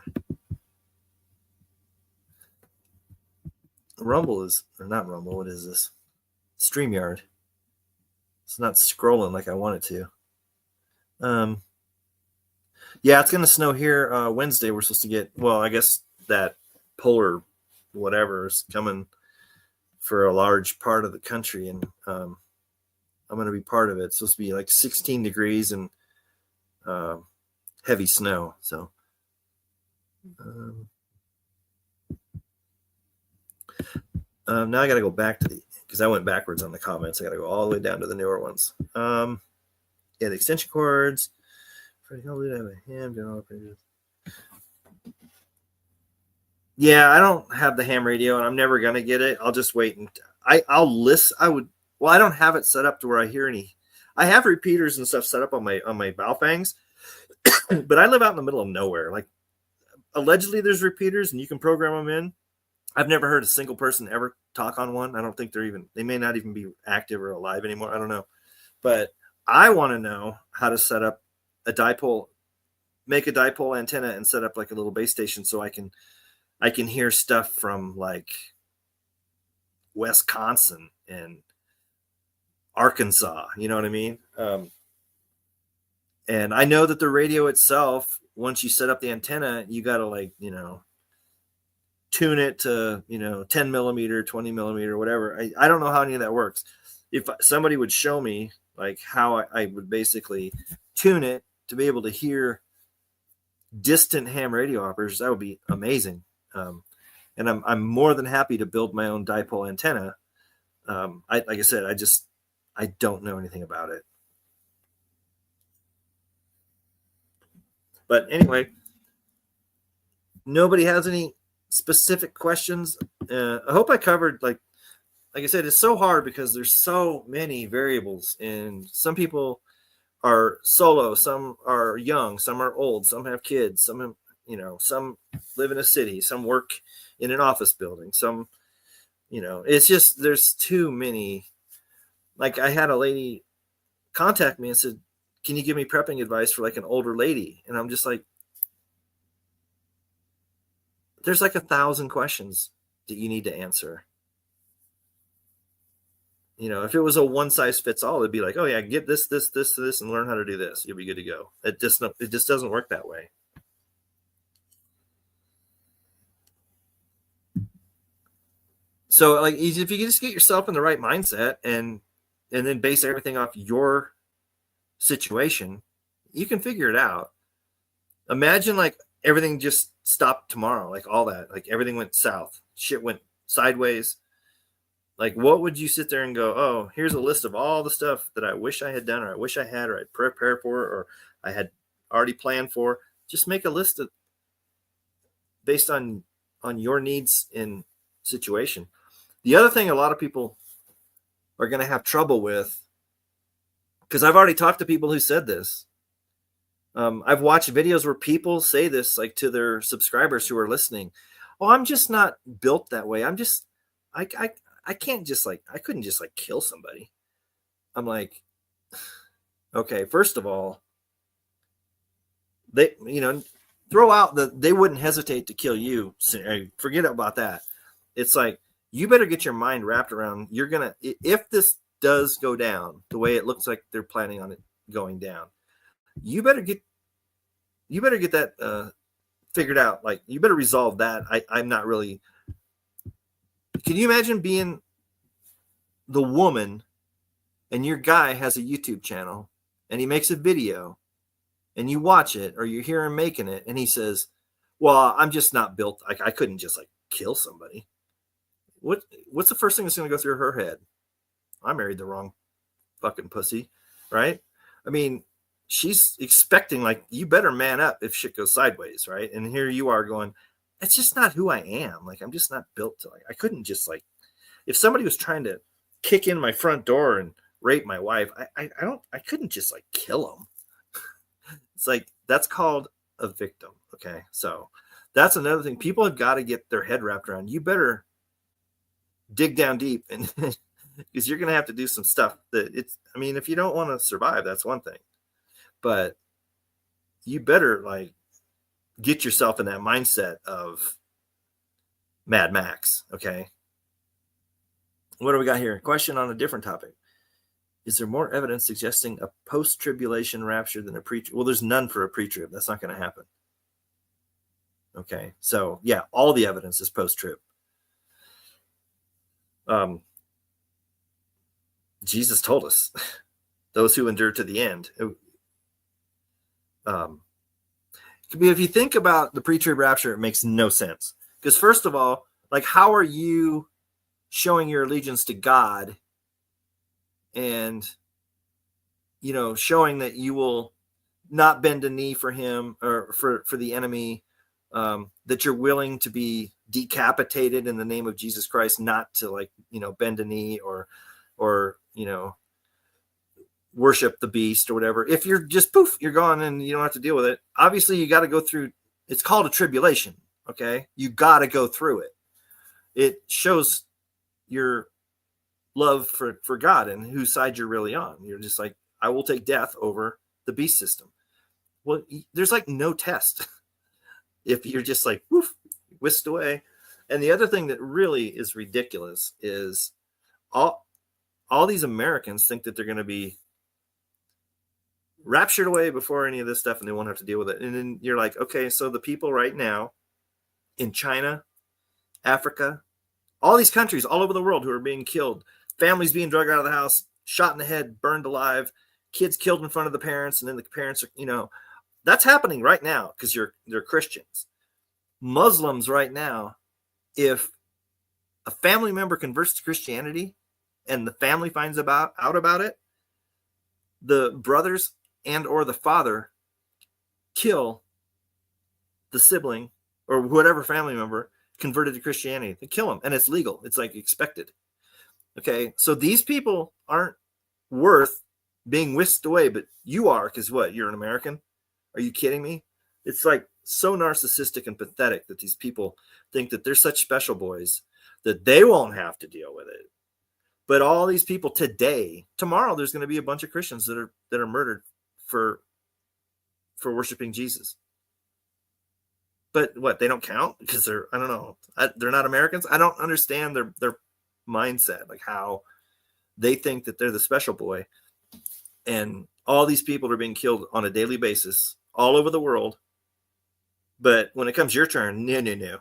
Rumble is, or not Rumble. What is this? StreamYard. It's not scrolling like I want it to. Yeah, it's gonna snow here Wednesday. We're supposed to get, well, I guess that polar whatever is coming for a large part of the country, and I'm going to be part of it. It's supposed to be 16 degrees and heavy snow. So now I got to go back to because I went backwards on the comments. I got to go all the way down to the newer ones. Yeah, the extension cords. Yeah, I don't have the ham radio, and I'm never gonna get it. I'll just wait, and I'll listen. I don't have it set up to where I hear any. I have repeaters and stuff set up on my Baofangs, but I live out in the middle of nowhere. Allegedly, there's repeaters, and you can program them in. I've never heard a single person ever talk on one. I don't think they may not even be active or alive anymore. I don't know, but I want to know how to set up a dipole, make a dipole antenna, and set up a little base station so I can hear stuff from Wisconsin and Arkansas. You know what I mean? And I know that the radio itself, once you set up the antenna, you got to tune it to, 10 millimeter, 20 millimeter, whatever. I don't know how any of that works. If somebody would show me how I would basically tune it to be able to hear distant ham radio operators, that would be amazing. And I'm more than happy to build my own dipole antenna. Like I said, I don't know anything about it. But anyway, nobody has any specific questions. I hope I covered, like I said, it's so hard because there's so many variables, and some people are solo, some are young, some are old, some have kids, some have, some live in a city, some work in an office building, some, it's just, there's too many. I had a lady contact me and said, can you give me prepping advice for an older lady? And I'm just like, there's 1,000 questions that you need to answer. If it was a one size fits all, it'd be oh yeah, get this, and learn how to do this. You'll be good to go. It just doesn't work that way. So like if you can just get yourself in the right mindset and then base everything off your situation, you can figure it out. Imagine like everything just stopped tomorrow, like all that, like everything went south, shit went sideways. Like, what would you sit there and go, oh, here's a list of all the stuff that I wish I had done, or I wish I had, or I'd prepared for, or I had already planned for. Just make a list of based on your needs and situation. The other thing a lot of people are going to have trouble with, because I've already talked to people who said this. I've watched videos where people say this, like to their subscribers who are listening. Oh, I'm just not built that way. I can't just like, I couldn't just like kill somebody. I'm like, okay, first of all, they, throw out they wouldn't hesitate to kill you. Forget about that. It's like, you better get your mind wrapped around, if this does go down the way it looks like they're planning on it going down, you better get that figured out. Like, you better resolve that. I'm not really. Can you imagine being the woman and your guy has a YouTube channel and he makes a video and you watch it, or you hear him making it and he says, well, I'm just not built. I couldn't just like kill somebody. What's the first thing that's going to go through her head? I married the wrong fucking pussy, right? I mean, she's expecting like, you better man up if shit goes sideways, right? And here you are going, it's just not who I am. Like, I'm just not built to, like, I couldn't just like, if somebody was trying to kick in my front door and rape my wife, I couldn't just like kill them. It's like, that's called a victim. Okay. So that's another thing. People have got to get their head wrapped around. You better dig down deep, and because you're going to have to do some stuff that if you don't want to survive, that's one thing, but you better like get yourself in that mindset of Mad Max. Okay. What do we got here? Question on a different topic. Is there more evidence suggesting a post-tribulation rapture than a pre-trib? Well, there's none for a pre-trib. That's not going to happen. Okay. So yeah, all the evidence is post-trib. Jesus told us, those who endure to the end. If you think about the pre-trib rapture, it makes no sense. Because first of all, like, how are you showing your allegiance to God and, showing that you will not bend a knee for him or for the enemy, that you're willing to be decapitated in the name of Jesus Christ, not to like, bend a knee or worship the beast or whatever. If you're just poof, you're gone and you don't have to deal with it. Obviously you got to go through, it's called a tribulation. Okay. You got to go through it. It shows your love for God and whose side you're really on. You're just like, I will take death over the beast system. Well, there's like no test if you're just like, woof, whisked away. And the other thing that really is ridiculous is all these Americans think that they're going to be raptured away before any of this stuff and they won't have to deal with it. And then you're like, okay, so the people right now in China, Africa, all these countries all over the world who are being killed, families being dragged out of the house, shot in the head, burned alive, kids killed in front of the parents, and then the parents are, that's happening right now because they're Christians. Muslims right now, if a family member converts to Christianity and the family finds out about it, the brothers and or the father kill the sibling or whatever family member converted to Christianity. They kill them, and it's legal. It's like expected. Okay, so these people aren't worth being whisked away, but you are, because what? You're an American? Are you kidding me? It's like so narcissistic and pathetic that these people think that they're such special boys that they won't have to deal with it. But all these people today, tomorrow, there's going to be a bunch of Christians that are murdered for worshiping Jesus. But what? They don't count because they're, I don't know, they're not Americans. I don't understand their mindset, like how they think that they're the special boy. And all these people are being killed on a daily basis all over the world. But when it comes your turn, no.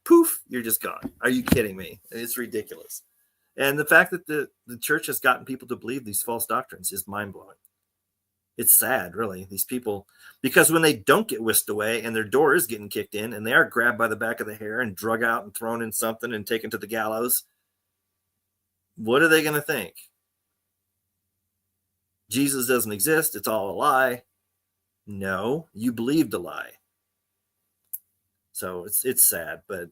poof, you're just gone. Are you kidding me? It's ridiculous. And the fact that the church has gotten people to believe these false doctrines is mind-blowing. It's sad, really, these people, because when they don't get whisked away and their door is getting kicked in and they are grabbed by the back of the hair and drug out and thrown in something and taken to the gallows, what are they going to think? Jesus doesn't exist. It's all a lie. No, you believed a lie. So it's sad, but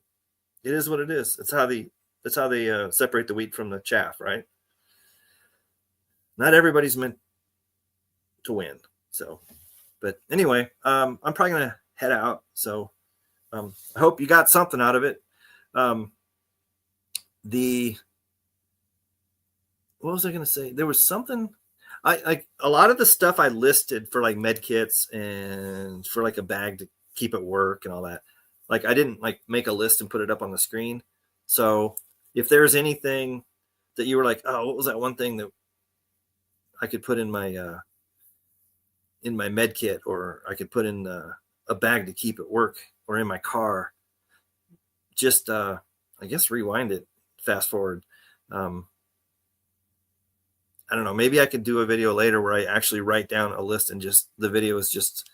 it is what it is. That's how they separate the wheat from the chaff, right? Not everybody's meant to win. So, but anyway, I'm probably gonna head out. So, I hope you got something out of it. What was I gonna say? There was something. I like a lot of the stuff I listed for like med kits and for like a bag to keep at work and all that. Like I didn't like make a list and put it up on the screen. So if there's anything that you were like, oh, what was that one thing that I could put in my med kit, or I could put in a bag to keep at work or in my car, just I guess rewind it, fast forward. I don't know, maybe I could do a video later where I actually write down a list and just the video is just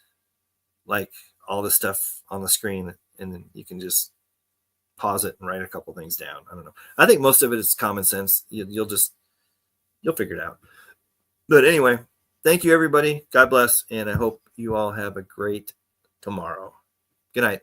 like all the stuff on the screen, and then you can just pause it and write a couple things down. I don't know. I think most of it is common sense. You'll figure it out. But anyway, thank you, everybody. God bless. And I hope you all have a great tomorrow. Good night.